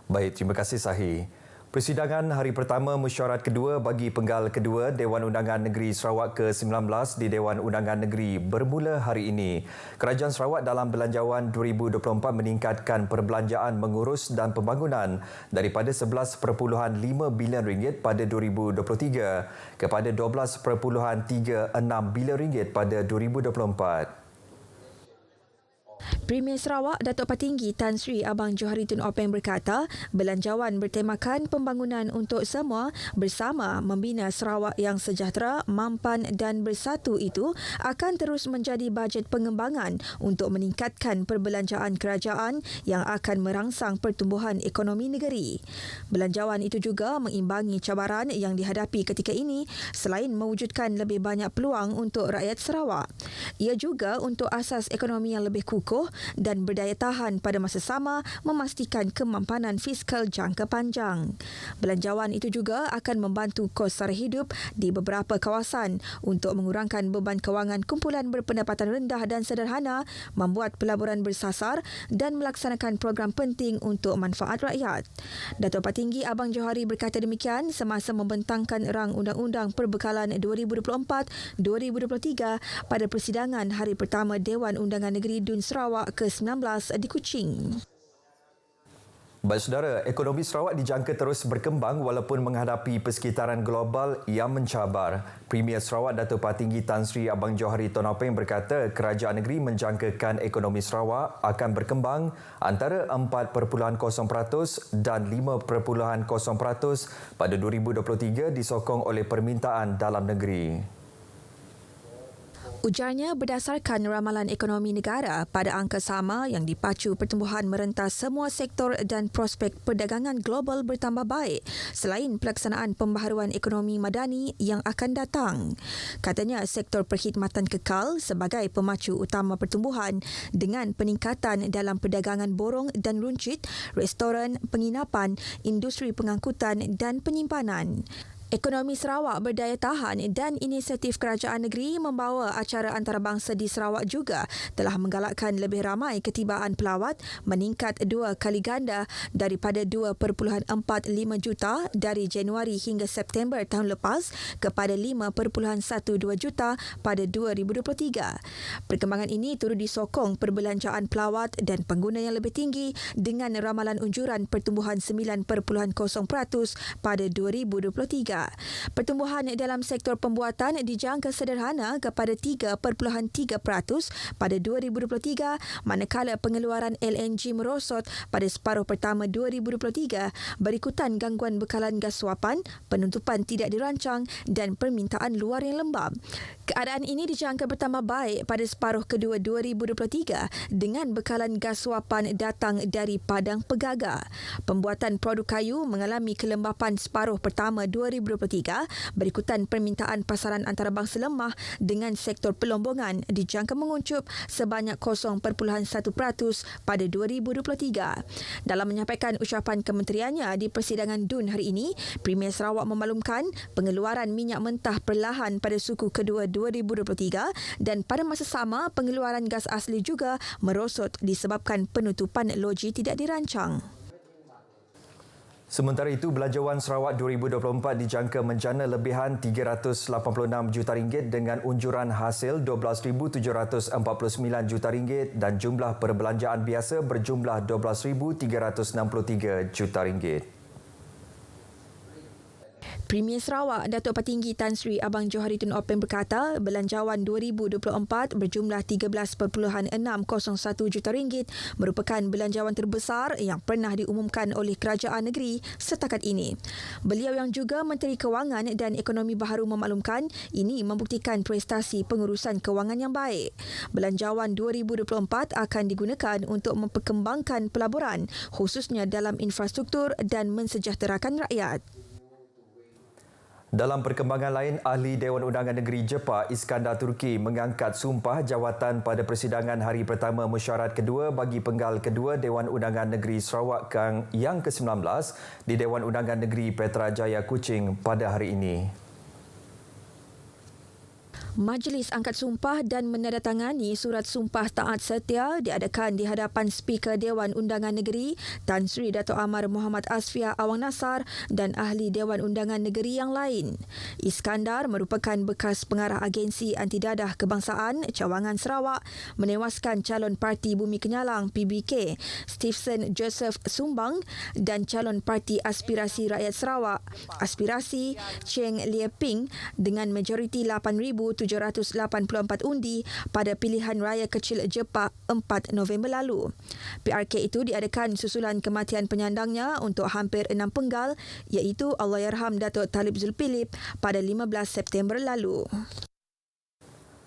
X: Baik, terima kasih Sahi. Persidangan hari pertama mesyuarat kedua bagi penggal kedua Dewan Undangan Negeri Sarawak ke-19 di Dewan Undangan Negeri bermula hari ini. Kerajaan Sarawak dalam Belanjawan 2024 meningkatkan perbelanjaan mengurus dan pembangunan daripada RM11.5 bilion pada 2023 kepada RM12.36 bilion pada 2024.
Y: Premier Sarawak Datuk Patinggi Tan Sri Abang Johari Tun Openg berkata, belanjawan bertemakan pembangunan untuk semua bersama membina Sarawak yang sejahtera, mampan dan bersatu itu akan terus menjadi bajet pengembangan untuk meningkatkan perbelanjaan kerajaan yang akan merangsang pertumbuhan ekonomi negeri. Belanjawan itu juga mengimbangi cabaran yang dihadapi ketika ini selain mewujudkan lebih banyak peluang untuk rakyat Sarawak. Ia juga untuk asas ekonomi yang lebih kukuh kukuh dan berdaya tahan pada masa sama memastikan kemampanan fiskal jangka panjang. Belanjawan itu juga akan membantu kos sara hidup di beberapa kawasan untuk mengurangkan beban kewangan kumpulan berpendapatan rendah dan sederhana, membuat pelaburan bersasar dan melaksanakan program penting untuk manfaat rakyat. Datuk Patinggi Abang Johari berkata demikian semasa membentangkan rang Undang-Undang Perbekalan 2024-2023 pada persidangan hari pertama Dewan Undangan Negeri Dun Sarawak ke-19 di Kuching.
X: Baik saudara, ekonomi Sarawak dijangka terus berkembang walaupun menghadapi persekitaran global yang mencabar. Premier Sarawak Datuk Patinggi Tan Sri Abang Johari Tun Openg berkata kerajaan negeri menjangkakan ekonomi Sarawak akan berkembang antara 4.0% dan 5.0% pada 2023 disokong oleh permintaan dalam negeri.
Y: Ujarnya berdasarkan ramalan ekonomi negara pada angka sama yang dipacu pertumbuhan merentas semua sektor dan prospek perdagangan global bertambah baik selain pelaksanaan pembaharuan ekonomi madani yang akan datang. Katanya sektor perkhidmatan kekal sebagai pemacu utama pertumbuhan dengan peningkatan dalam perdagangan borong dan runcit, restoran, penginapan, industri pengangkutan dan penyimpanan. Ekonomi Sarawak berdaya tahan dan inisiatif kerajaan negeri membawa acara antarabangsa di Sarawak juga telah menggalakkan lebih ramai ketibaan pelawat meningkat 2 kali ganda daripada 2.45 juta dari Januari hingga September tahun lepas kepada 5.12 juta pada 2023. Perkembangan ini turut disokong perbelanjaan pelawat dan pengguna yang lebih tinggi dengan ramalan unjuran pertumbuhan 9.0% pada 2023. Pertumbuhan dalam sektor pembuatan dijangka sederhana kepada 3.3% pada 2023 manakala pengeluaran LNG merosot pada separuh pertama 2023 berikutan gangguan bekalan gas suapan, penutupan tidak dirancang dan permintaan luar yang lembab. Keadaan ini dijangka bertambah baik pada separuh kedua 2023 dengan bekalan gas suapan datang dari padang pegaga. Pembuatan produk kayu mengalami kelembapan separuh pertama 2023 berikutan permintaan pasaran antarabangsa lemah dengan sektor pelombongan dijangka menguncup sebanyak 0.1% pada 2023. Dalam menyampaikan ucapan kementeriannya di persidangan DUN hari ini, Premier Sarawak memaklumkan pengeluaran minyak mentah perlahan pada suku kedua 2023 dan pada masa sama pengeluaran gas asli juga merosot disebabkan penutupan loji tidak dirancang.
X: Sementara itu, Belanjawan Sarawak 2024 dijangka menjana lebihan RM386 juta dengan unjuran hasil RM12,749 juta dan jumlah perbelanjaan biasa berjumlah RM12,363 juta.
Y: Premier Sarawak Datuk Patinggi Tan Sri Abang Johari Tun Openg berkata belanjawan 2024 berjumlah RM13.601 juta merupakan belanjawan terbesar yang pernah diumumkan oleh kerajaan negeri setakat ini. Beliau yang juga Menteri Kewangan dan Ekonomi Baharu memaklumkan ini membuktikan prestasi pengurusan kewangan yang baik. Belanjawan 2024 akan digunakan untuk memperkembangkan pelaburan khususnya dalam infrastruktur dan mensejahterakan rakyat.
X: Dalam perkembangan lain, Ahli Dewan Undangan Negeri Jepa Iskandar Turki mengangkat sumpah jawatan pada persidangan hari pertama mesyuarat kedua bagi penggal kedua Dewan Undangan Negeri Sarawak yang ke-19 di Dewan Undangan Negeri Petrajaya Kuching pada hari ini.
Y: Majlis angkat sumpah dan menandatangani surat sumpah taat setia diadakan di hadapan Speaker Dewan Undangan Negeri Tan Sri Dato' Amar Muhammad Asfia Awang Nasar dan Ahli Dewan Undangan Negeri yang lain. Iskandar merupakan bekas pengarah agensi anti dadah kebangsaan Cawangan Sarawak menewaskan calon Parti Bumi Kenyalang PBK Stephen Joseph Sumbang dan calon Parti Aspirasi Rakyat Sarawak Aspirasi Cheng Lie Ping dengan majoriti 8,784 undi pada pilihan raya kecil Jepa 4 November lalu. PRK itu diadakan susulan kematian penyandangnya untuk hampir 6 penggal iaitu Allahyarham Datuk Talib Zulkifli pada 15 September lalu.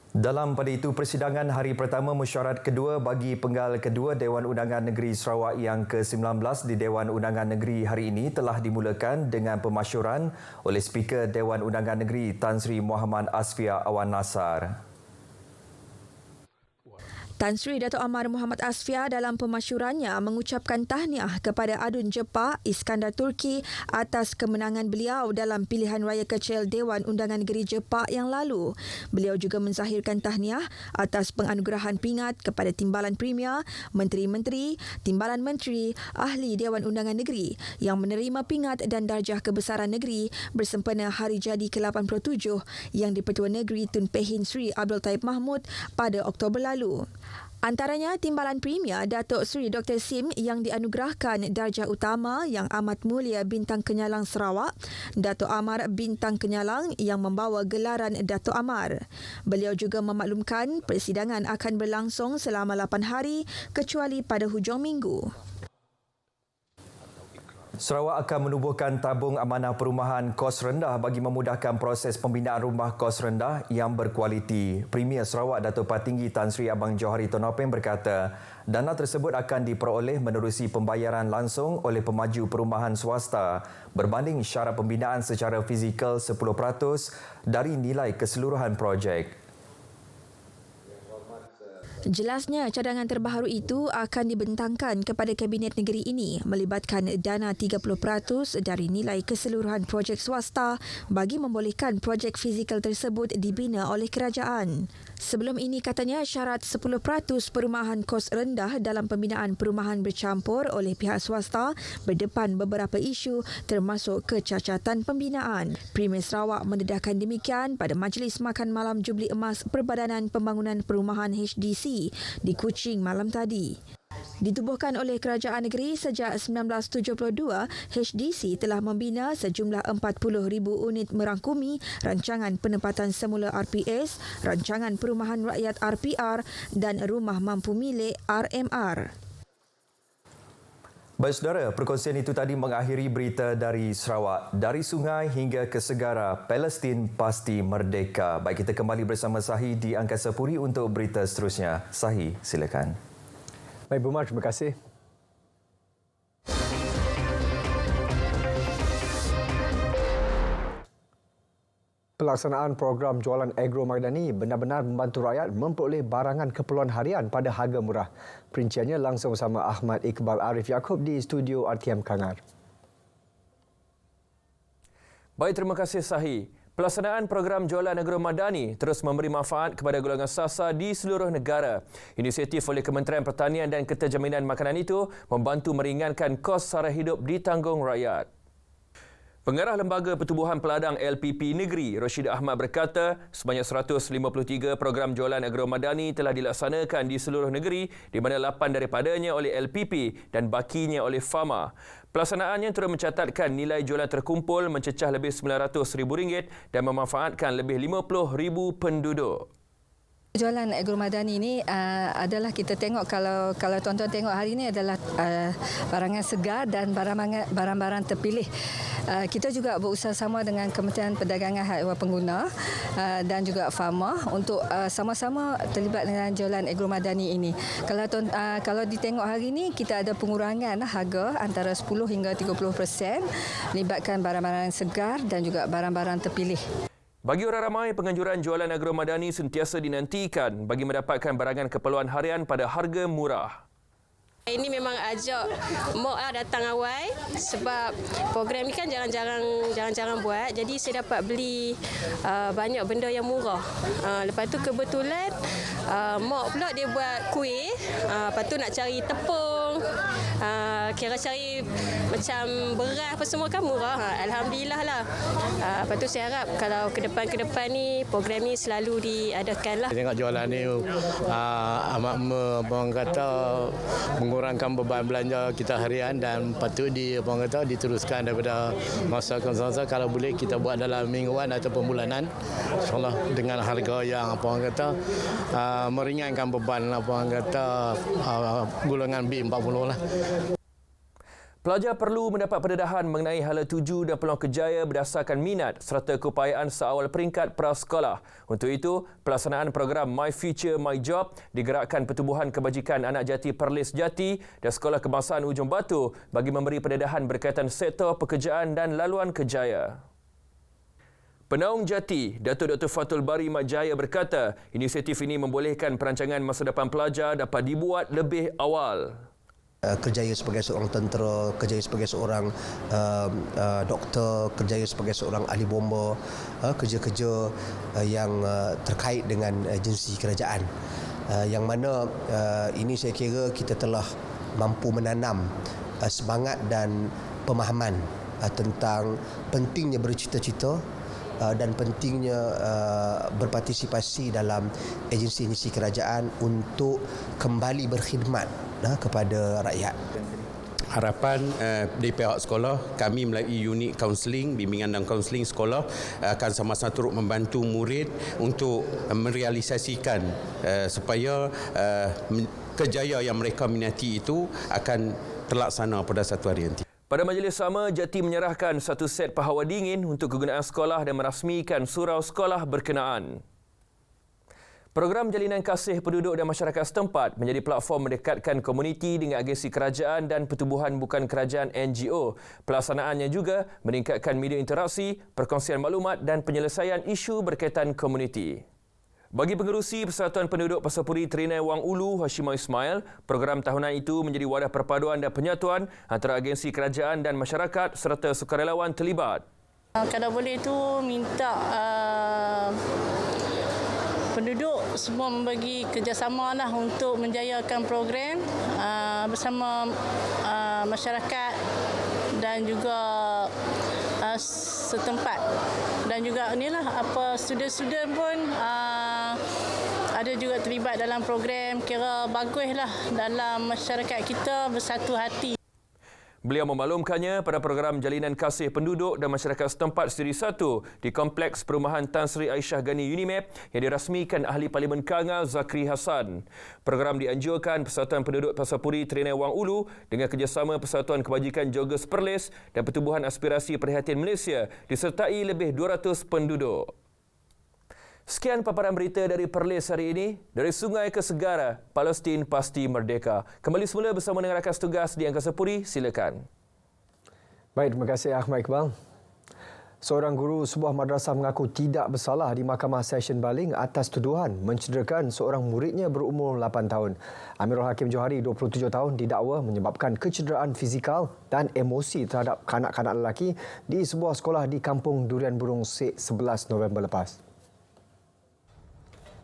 X: Dalam pada itu, persidangan hari pertama mesyuarat kedua bagi penggal kedua Dewan Undangan Negeri Sarawak yang ke-19 di Dewan Undangan Negeri hari ini telah dimulakan dengan pemasyuran oleh Speaker Dewan Undangan Negeri Tan Sri Muhammad Asfia Awang Nasar.
Y: Tan Sri Dato' Amar Muhammad Asfia dalam pemasyurannya mengucapkan tahniah kepada Adun Jepa Iskandar Turki atas kemenangan beliau dalam pilihan raya kecil Dewan Undangan Negeri Jepa yang lalu. Beliau juga menzahirkan tahniah atas penganugerahan pingat kepada Timbalan Premier, Menteri-Menteri, Timbalan Menteri, Ahli Dewan Undangan Negeri yang menerima pingat dan darjah kebesaran negeri bersempena Hari Jadi ke-87 yang di-Pertua Negeri Tun Pehin Sri Abdul Taib Mahmud pada Oktober lalu. Antaranya Timbalan Premier Datuk Seri Dr. Sim yang dianugerahkan darjah utama yang amat mulia Bintang Kenyalang Sarawak, Datuk Amar Bintang Kenyalang yang membawa gelaran Datuk Amar. Beliau juga memaklumkan persidangan akan berlangsung selama 8 hari kecuali pada hujung minggu.
X: Sarawak akan menubuhkan tabung amanah perumahan kos rendah bagi memudahkan proses pembinaan rumah kos rendah yang berkualiti. Premier Sarawak Dato' Patinggi Tan Sri Abang Johari Tonopeng berkata, dana tersebut akan diperoleh menerusi pembayaran langsung oleh pemaju perumahan swasta berbanding syarat pembinaan secara fizikal 10% dari nilai keseluruhan projek.
Y: Jelasnya, cadangan terbaru itu akan dibentangkan kepada Kabinet Negeri ini melibatkan dana 30% dari nilai keseluruhan projek swasta bagi membolehkan projek fizikal tersebut dibina oleh kerajaan. Sebelum ini katanya syarat 10% perumahan kos rendah dalam pembinaan perumahan bercampur oleh pihak swasta berdepan beberapa isu termasuk kecacatan pembinaan. Premier Sarawak mendedahkan demikian pada Majlis Makan Malam Jubli Emas Perbadanan Pembangunan Perumahan HDC di Kuching malam tadi. Ditubuhkan oleh Kerajaan Negeri sejak 1972, HDC telah membina sejumlah 40,000 unit merangkumi rancangan penempatan semula RPS, rancangan perumahan rakyat RPR dan rumah mampu milik RMR.
X: Baik saudara, perkongsian itu tadi mengakhiri berita dari Sarawak. Dari sungai hingga ke segara, Palestin pasti merdeka. Baik, kita kembali bersama Sahi di Angkasa Puri untuk berita seterusnya. Sahi, silakan.
A: Baik, Bumar, terima kasih. Pelaksanaan program jualan agro Mardani benar-benar membantu rakyat memperoleh barangan keperluan harian pada harga murah. Perinciannya langsung bersama Ahmad Iqbal Arif Yaakob di studio RTM Kangar.
B: Baik, terima kasih Sahi. Pelaksanaan program jualan agro Madani terus memberi manfaat kepada golongan sasar di seluruh negara. Inisiatif oleh Kementerian Pertanian dan Keterjaminan Makanan itu membantu meringankan kos sara hidup ditanggung rakyat. Pengarah Lembaga Pertubuhan Peladang LPP Negeri, Rashid Ahmad berkata, sebanyak 153 program jualan agro Madani telah dilaksanakan di seluruh negeri di mana 8 daripadanya oleh LPP dan bakinya oleh Fama. Pelaksanaannya turut mencatatkan nilai jualan terkumpul mencecah lebih RM900,000 dan memanfaatkan lebih 50,000 penduduk.
D: Jualan agro Madani ini adalah kita tengok kalau tuan-tuan tengok hari ini adalah barangan segar dan barang-barang terpilih. Kita juga berusaha sama dengan Kementerian Perdagangan Haiwan Pengguna dan juga Fama untuk sama-sama terlibat dengan jualan agro Madani ini. Kalau ditengok hari ini kita ada pengurangan harga antara 10 hingga 30%, melibatkan barang-barang segar dan juga barang-barang terpilih.
B: Bagi orang ramai, penganjuran jualan agro Madani sentiasa dinantikan bagi mendapatkan barangan keperluan harian pada harga murah.
E: Ini memang ajak Mok datang awal sebab program ni kan jarang-jarang buat. Jadi saya dapat beli banyak benda yang murah. Lepas tu kebetulan Mok pula dia buat kuih. Lepas tu nak cari tepung. Kira cari macam beras apa semua kan murah. Alhamdulillah lah. Lepas tu saya harap kalau ke depan ni program ni selalu diadakan lah.
F: Tengok jualan ni amat orang kata mengurangkan beban belanja kita harian dan patut diteruskan daripada masa ke masa. Kalau boleh kita buat dalam mingguan ataupun bulanan, insyaallah dengan harga yang meringankan beban golongan B40 lah.
B: Pelajar perlu mendapat pendedahan mengenai hala tuju dan peluang kerjaya berdasarkan minat serta keupayaan seawal peringkat prasekolah. Untuk itu, pelaksanaan program My Future My Job digerakkan Pertubuhan Kebajikan Anak Jati Perlis Jati dan Sekolah Kebangsaan Ujung Batu bagi memberi pendedahan berkaitan sektor pekerjaan dan laluan kerjaya. Penaung Jati, Datuk Dr. Fatul Bari Mat Jaya berkata, inisiatif ini membolehkan perancangan masa depan pelajar dapat dibuat lebih awal.
G: Kerjaya sebagai seorang tentera, kerjaya sebagai seorang doktor, kerjaya sebagai seorang ahli bomba, kerja-kerja yang terkait dengan agensi kerajaan. Yang mana ini saya kira kita telah mampu menanam semangat dan pemahaman tentang pentingnya bercita-cita dan pentingnya berpartisipasi dalam agensi-agensi kerajaan untuk kembali berkhidmat kepada rakyat.
H: Harapan dari pihak sekolah, kami melalui unit kaunseling, bimbingan dan kaunseling sekolah akan sama-sama turut membantu murid untuk merealisasikan supaya kerjaya yang mereka minati itu akan terlaksana pada satu hari nanti.
B: Pada majlis sama, Jati menyerahkan satu set pahawa dingin untuk kegunaan sekolah dan merasmikan surau sekolah berkenaan. Program Jalinan Kasih Penduduk dan Masyarakat setempat menjadi platform mendekatkan komuniti dengan agensi kerajaan dan pertubuhan bukan kerajaan NGO. Pelaksanaannya juga meningkatkan media interaksi, perkongsian maklumat dan penyelesaian isu berkaitan komuniti. Bagi pengerusi Persatuan Penduduk Pasopuri Terinai Wang Ulu, Hashimah Ismail, program tahunan itu menjadi wadah perpaduan dan penyatuan antara agensi kerajaan dan masyarakat serta sukarelawan terlibat.
I: Kalau boleh itu minta penduduk semua membagi kerjasama lah untuk menjayakan program bersama masyarakat dan juga setempat, dan juga inilah apa student-student pun ada juga terlibat dalam program. Kira baguslah dalam masyarakat kita bersatu hati.
B: Beliau memaklumkannya pada program Jalinan Kasih Penduduk dan Masyarakat setempat Seri 1 di Kompleks Perumahan Tan Sri Aisyah Ghani UNIMAP yang dirasmikan Ahli Parlimen Kangal Zakri Hassan. Program dianjurkan Persatuan Penduduk Pasopuri Terinai Wang Ulu dengan kerjasama Persatuan Kebajikan Joggers Perlis dan Pertubuhan Aspirasi Perhatian Malaysia disertai lebih 200 penduduk. Sekian paparan berita dari Perlis hari ini. Dari sungai ke segara, Palestin pasti merdeka. Kembali semula bersama dengan rakan setugas di Angkasa Puri, silakan.
A: Baik, terima kasih Ahmad Iqbal. Seorang guru sebuah madrasah mengaku tidak bersalah di Mahkamah Session Baling atas tuduhan mencederakan seorang muridnya berumur 8 tahun. Amirul Hakim Johari, 27 tahun, didakwa menyebabkan kecederaan fizikal dan emosi terhadap kanak-kanak lelaki di sebuah sekolah di Kampung Durian Burung Sek 11 November lepas.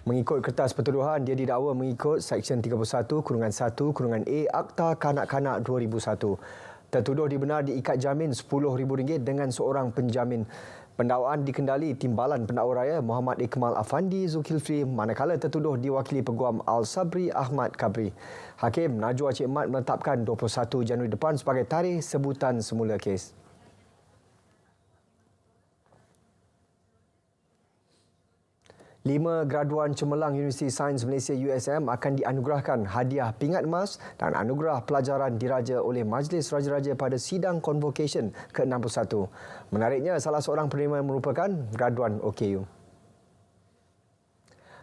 A: Mengikut kertas pertuduhan, dia didakwa mengikut Seksyen 31-1-A Akta Kanak-Kanak 2001. Tertuduh dibenar diikat jamin RM10,000 dengan seorang penjamin. Pendakwaan dikendali Timbalan Pendakwa Raya Muhammad Ikmal Afandi Zulkifli, manakala tertuduh diwakili Peguam Al-Sabri Ahmad Kabri. Hakim Najwa Cik Mat menetapkan 21 Januari depan sebagai tarikh sebutan semula kes. 5 graduan cemerlang Universiti Sains Malaysia USM akan dianugerahkan hadiah pingat emas dan anugerah pelajaran diraja oleh Majlis Raja-Raja pada sidang convocation ke-61. Menariknya, salah seorang penerima merupakan graduan OKU.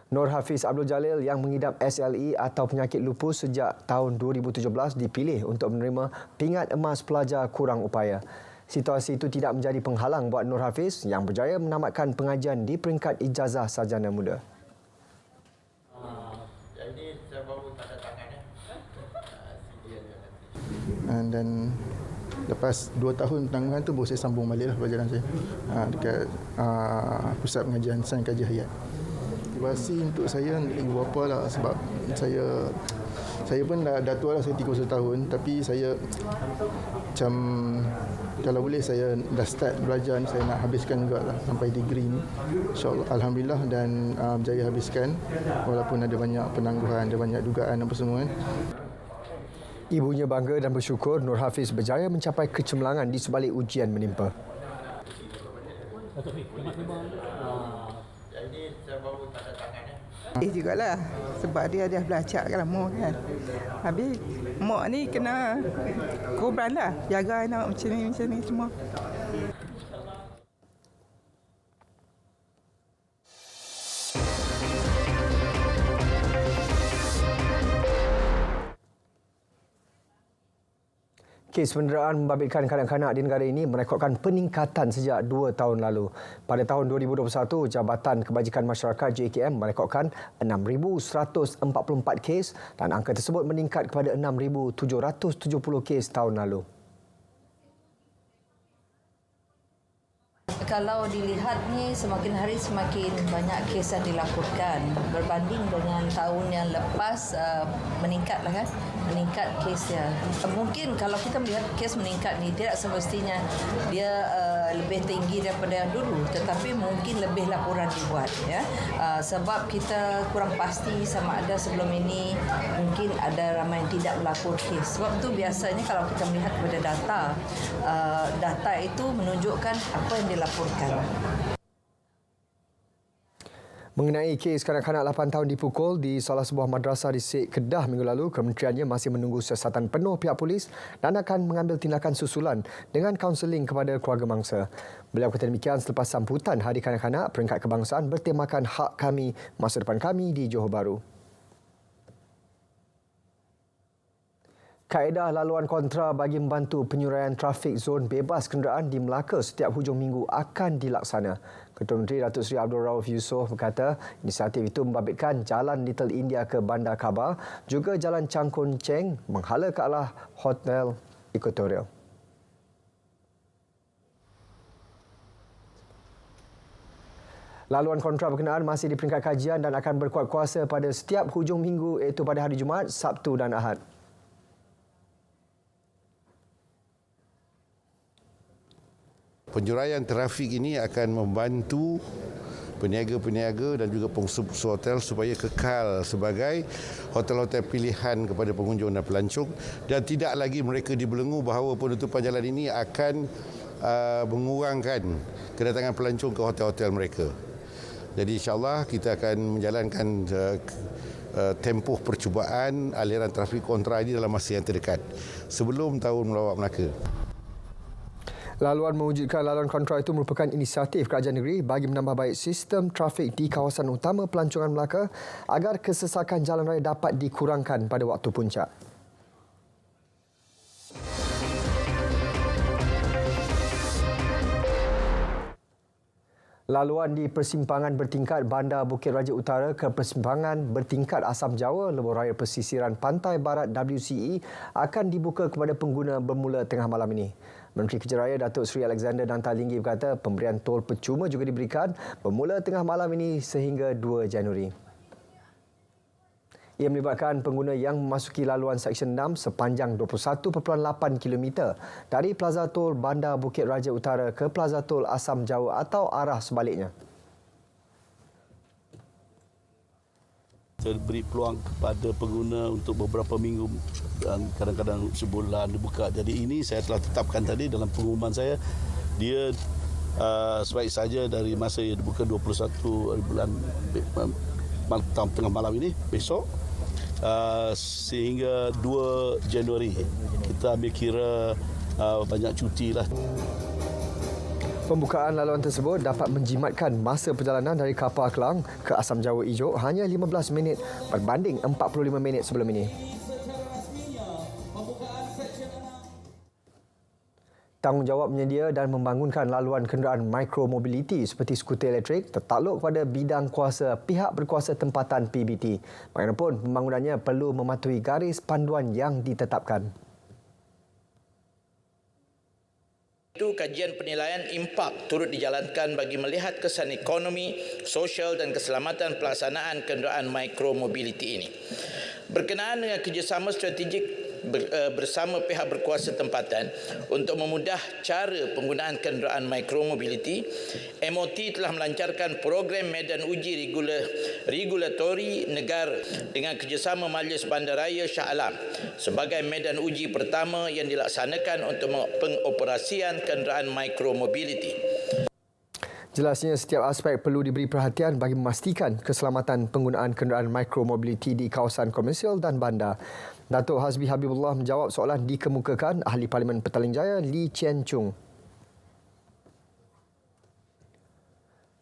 A: Nur Hafiz Abdul Jalil yang mengidap SLE atau penyakit lupus sejak tahun 2017 dipilih untuk menerima pingat emas pelajar kurang upaya. Situasi itu tidak menjadi penghalang buat Nur Hafiz yang berjaya menamatkan pengajian di peringkat ijazah sarjana muda.
J: Jadi saya baru tanda tangan dan lepas 2 tahun penangguhan tu baru saya sambung baliklah pelajaran saya dekat Pusat Pengajian Sains Kaji Hayat. Motivasi untuk saya ibu bapa lah, sebab saya pun dah tua lah, saya 31 tahun, tapi saya macam kalau boleh saya dah start belajar ni, saya nak habiskan juga lah sampai degree ni, insyaAllah, Alhamdulillah, dan berjaya habiskan walaupun ada banyak penangguhan, ada banyak dugaan apa semua kan.
A: Ibunya bangga dan bersyukur Nur Hafiz berjaya mencapai kecemerlangan di sebalik ujian menimpa.
L: Jugalah sebab dia dah belajar kan lama kan. Habis mak ni kena korban lah, jaga anak macam ni semua.
A: Kes penderaan membabitkan kanak-kanak di negara ini merekodkan peningkatan sejak 2 tahun lalu. Pada tahun 2021, Jabatan Kebajikan Masyarakat JKM merekodkan 6,144 kes dan angka tersebut meningkat kepada 6,770 kes tahun lalu.
M: Kalau dilihat ni semakin hari semakin banyak kes yang dilaporkan berbanding dengan tahun yang lepas, meningkatlah kan, meningkat kesnya. Mungkin kalau kita melihat kes meningkat ni tidak semestinya dia lebih tinggi daripada yang dulu, tetapi mungkin lebih laporan dibuat ya. Sebab kita kurang pasti sama ada sebelum ini mungkin ada ramai yang tidak melapor kes. Sebab tu biasanya kalau kita melihat kepada data itu menunjukkan apa yang dilaporkan.
A: Mengenai kes kanak-kanak 8 tahun dipukul di salah sebuah madrasah di Sik Kedah minggu lalu, kementeriannya masih menunggu siasatan penuh pihak polis dan akan mengambil tindakan susulan dengan kaunseling kepada keluarga mangsa. Beliau kata demikian selepas sambutan Hari Kanak-kanak Peringkat Kebangsaan bertemakan Hak Kami, Masa Depan Kami di Johor Bahru. Kaedah laluan kontra bagi membantu penyuraian trafik zon bebas kenderaan di Melaka setiap hujung minggu akan dilaksana. Ketua Menteri Datuk Seri Abdul Rauf Yusof berkata inisiatif itu membabitkan Jalan Little India ke Bandar Kaba, juga Jalan Cangkun Cheng menghala ke arah Hotel Equatorial. Laluan kontra berkenaan masih di peringkat kajian dan akan berkuat kuasa pada setiap hujung minggu iaitu pada hari Jumaat, Sabtu dan Ahad.
N: Penjuraian trafik ini akan membantu peniaga-peniaga dan juga pengusaha hotel supaya kekal sebagai hotel-hotel pilihan kepada pengunjung dan pelancong, dan tidak lagi mereka dibelenggu bahawa penutupan jalan ini akan mengurangkan kedatangan pelancong ke hotel-hotel mereka. Jadi insya-Allah kita akan menjalankan tempoh percubaan aliran trafik kontra ini dalam masa yang terdekat sebelum Tahun Melawat Melaka.
A: Laluan mewujudkan laluan kontra itu merupakan inisiatif kerajaan negeri bagi menambah baik sistem trafik di kawasan utama pelancongan Melaka agar kesesakan jalan raya dapat dikurangkan pada waktu puncak. Laluan di persimpangan bertingkat Bandar Bukit Raja Utara ke persimpangan bertingkat Asam Jawa Lebuh Raya Pesisiran Pantai Barat WCE akan dibuka kepada pengguna bermula tengah malam ini. Menteri Kerja Raya Datuk Seri Alexander Nantalinggi berkata pemberian tol percuma juga diberikan bermula tengah malam ini sehingga 2 Januari. Ia melibatkan pengguna yang memasuki laluan Seksyen 6 sepanjang 21.8 km dari Plaza Tol Bandar Bukit Raja Utara ke Plaza Tol Asam Jawa atau arah sebaliknya.
O: Saya beri peluang kepada pengguna untuk beberapa minggu dan kadang-kadang sebulan dibuka. Jadi ini saya telah tetapkan tadi dalam pengumuman saya, dia sebaik saja dari masa yang dibuka 21 bulan tengah malam ini, besok, sehingga 2 Januari. Kita ambil kira banyak cuti lah.
A: Pembukaan laluan tersebut dapat menjimatkan masa perjalanan dari kapal Kelang ke Asam Jawa Ijuk hanya 15 minit berbanding 45 minit sebelum ini. Tanggungjawab menyedia dan membangunkan laluan kenderaan mikromobiliti seperti skuter elektrik tertakluk kepada bidang kuasa pihak berkuasa tempatan PBT. Bagaimanapun, pembangunannya perlu mematuhi garis panduan yang ditetapkan.
P: Itu kajian penilaian impak turut dijalankan bagi melihat kesan ekonomi, sosial dan keselamatan pelaksanaan kenderaan mikromobiliti ini. Berkenaan dengan kerjasama strategik bersama pihak berkuasa tempatan untuk memudah cara penggunaan kenderaan mikromobiliti, MOT telah melancarkan program medan uji regulatori negara dengan kerjasama Majlis Bandaraya Shah Alam sebagai medan uji pertama yang dilaksanakan untuk pengoperasian kenderaan mikromobiliti.
A: Jelasnya setiap aspek perlu diberi perhatian bagi memastikan keselamatan penggunaan kenderaan mikromobiliti di kawasan komersial dan bandar. Datuk Hazbi Habibullah menjawab soalan dikemukakan Ahli Parlimen Petaling Jaya Lee Chien Chung.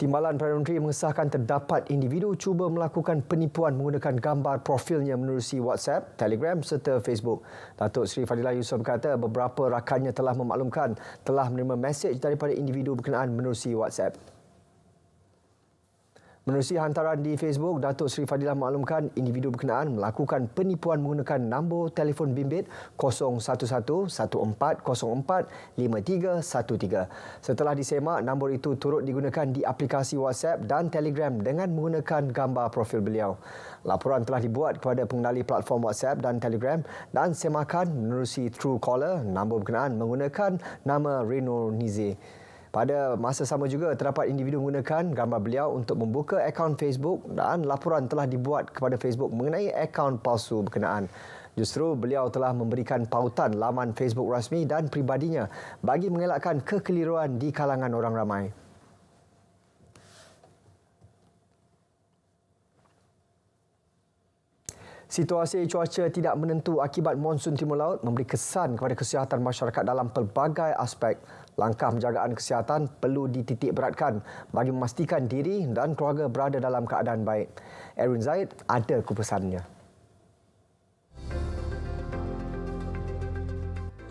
A: Timbalan Perdana Menteri mengesahkan terdapat individu cuba melakukan penipuan menggunakan gambar profilnya menerusi WhatsApp, Telegram serta Facebook. Datuk Seri Fadilah Yusof berkata beberapa rakannya telah memaklumkan telah menerima mesej daripada individu berkenaan menerusi WhatsApp. Menerusi hantaran di Facebook, Datuk Seri Fadilah maklumkan individu berkenaan melakukan penipuan menggunakan nombor telefon bimbit 011-1404-5313. Setelah disemak, nombor itu turut digunakan di aplikasi WhatsApp dan Telegram dengan menggunakan gambar profil beliau. Laporan telah dibuat kepada pengendali platform WhatsApp dan Telegram dan semakan menerusi Truecaller, nombor berkenaan menggunakan nama Reno Nize. Pada masa sama juga, terdapat individu menggunakan gambar beliau untuk membuka akaun Facebook dan laporan telah dibuat kepada Facebook mengenai akaun palsu berkenaan. Justru beliau telah memberikan pautan laman Facebook rasmi dan peribadinya bagi mengelakkan kekeliruan di kalangan orang ramai. Situasi cuaca tidak menentu akibat monsun timur laut memberi kesan kepada kesihatan masyarakat dalam pelbagai aspek. Langkah penjagaan kesihatan perlu dititik beratkan bagi memastikan diri dan keluarga berada dalam keadaan baik. Erwin Zaid ada kupasannya.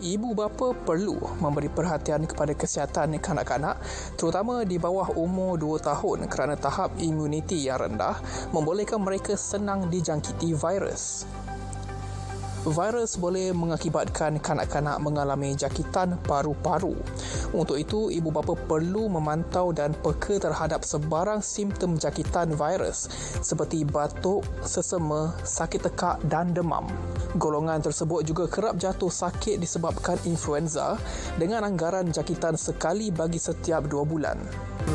Q: Ibu bapa perlu memberi perhatian kepada kesihatan kanak-kanak terutama di bawah umur 2 tahun kerana tahap imuniti yang rendah membolehkan mereka senang dijangkiti virus. Virus boleh mengakibatkan kanak-kanak mengalami jangkitan paru-paru. Untuk itu, ibu bapa perlu memantau dan peka terhadap sebarang simptom jangkitan virus seperti batuk, sesama, sakit tekak dan demam. Golongan tersebut juga kerap jatuh sakit disebabkan influenza dengan anggaran jangkitan sekali bagi setiap 2 bulan.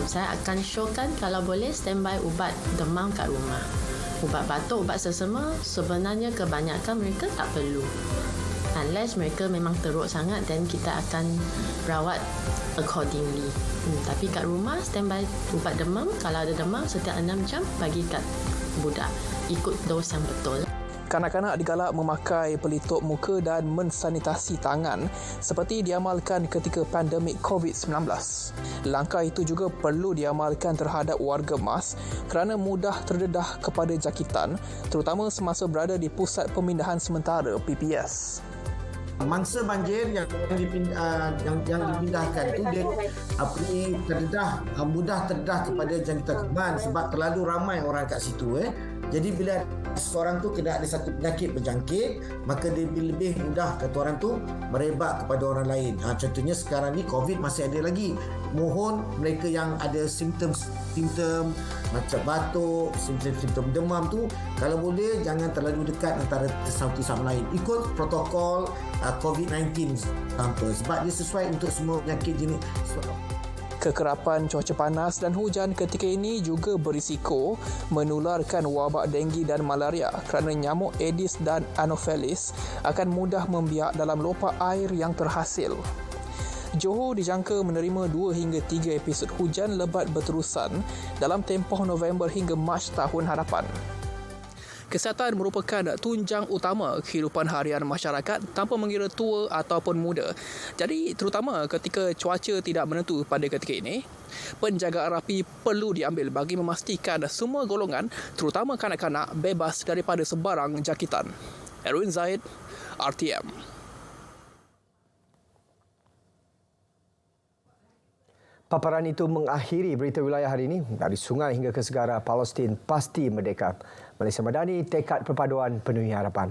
S: Saya akan showkan kalau boleh standby ubat demam kat rumah. Ubat batuk, ubat sesama sebenarnya kebanyakan mereka tak perlu. Unless mereka memang teruk sangat dan kita akan rawat accordingly. Tapi kat rumah standby ubat demam, kalau ada demam setiap 6 jam bagi kat budak. Ikut dos yang betul.
Q: Kanak-kanak digalak memakai pelitup muka dan mensanitasi tangan seperti diamalkan ketika pandemik COVID-19. Langkah itu juga perlu diamalkan terhadap warga MAS kerana mudah terdedah kepada jangkitan terutama semasa berada di pusat pemindahan sementara PPS.
T: Mangsa banjir yang dipindahkan itu dia mudah terdedah kepada jangkitan kuman sebab terlalu ramai orang kat situ. Jadi bila seorang tu kena ada satu penyakit berjangkit, maka dia lebih mudah kata orang tu merebak kepada orang lain. Contohnya sekarang ni COVID masih ada lagi. Mohon mereka yang ada simptom macam batuk, simptom demam tu, kalau boleh jangan terlalu dekat antara satu sama lain. Ikut protokol COVID-19 sebab dia sesuai untuk semua penyakit jenis.
Q: Kekerapan cuaca panas dan hujan ketika ini juga berisiko menularkan wabak denggi dan malaria kerana nyamuk Aedes dan Anopheles akan mudah membiak dalam lopak air yang terhasil. Johor dijangka menerima 2 hingga 3 episod hujan lebat berterusan dalam tempoh November hingga Mac tahun hadapan. Kesihatan merupakan tunjang utama kehidupan harian masyarakat tanpa mengira tua ataupun muda. Jadi terutama ketika cuaca tidak menentu pada ketika ini, penjagaan rapi perlu diambil bagi memastikan semua golongan terutama kanak-kanak bebas daripada sebarang jangkitan. Erwin Zaid, RTM.
A: Paparan itu mengakhiri berita wilayah hari ini. Dari sungai hingga ke segara, Palestin pasti merdeka. Malaysia Madani, tekad perpaduan penuhi harapan.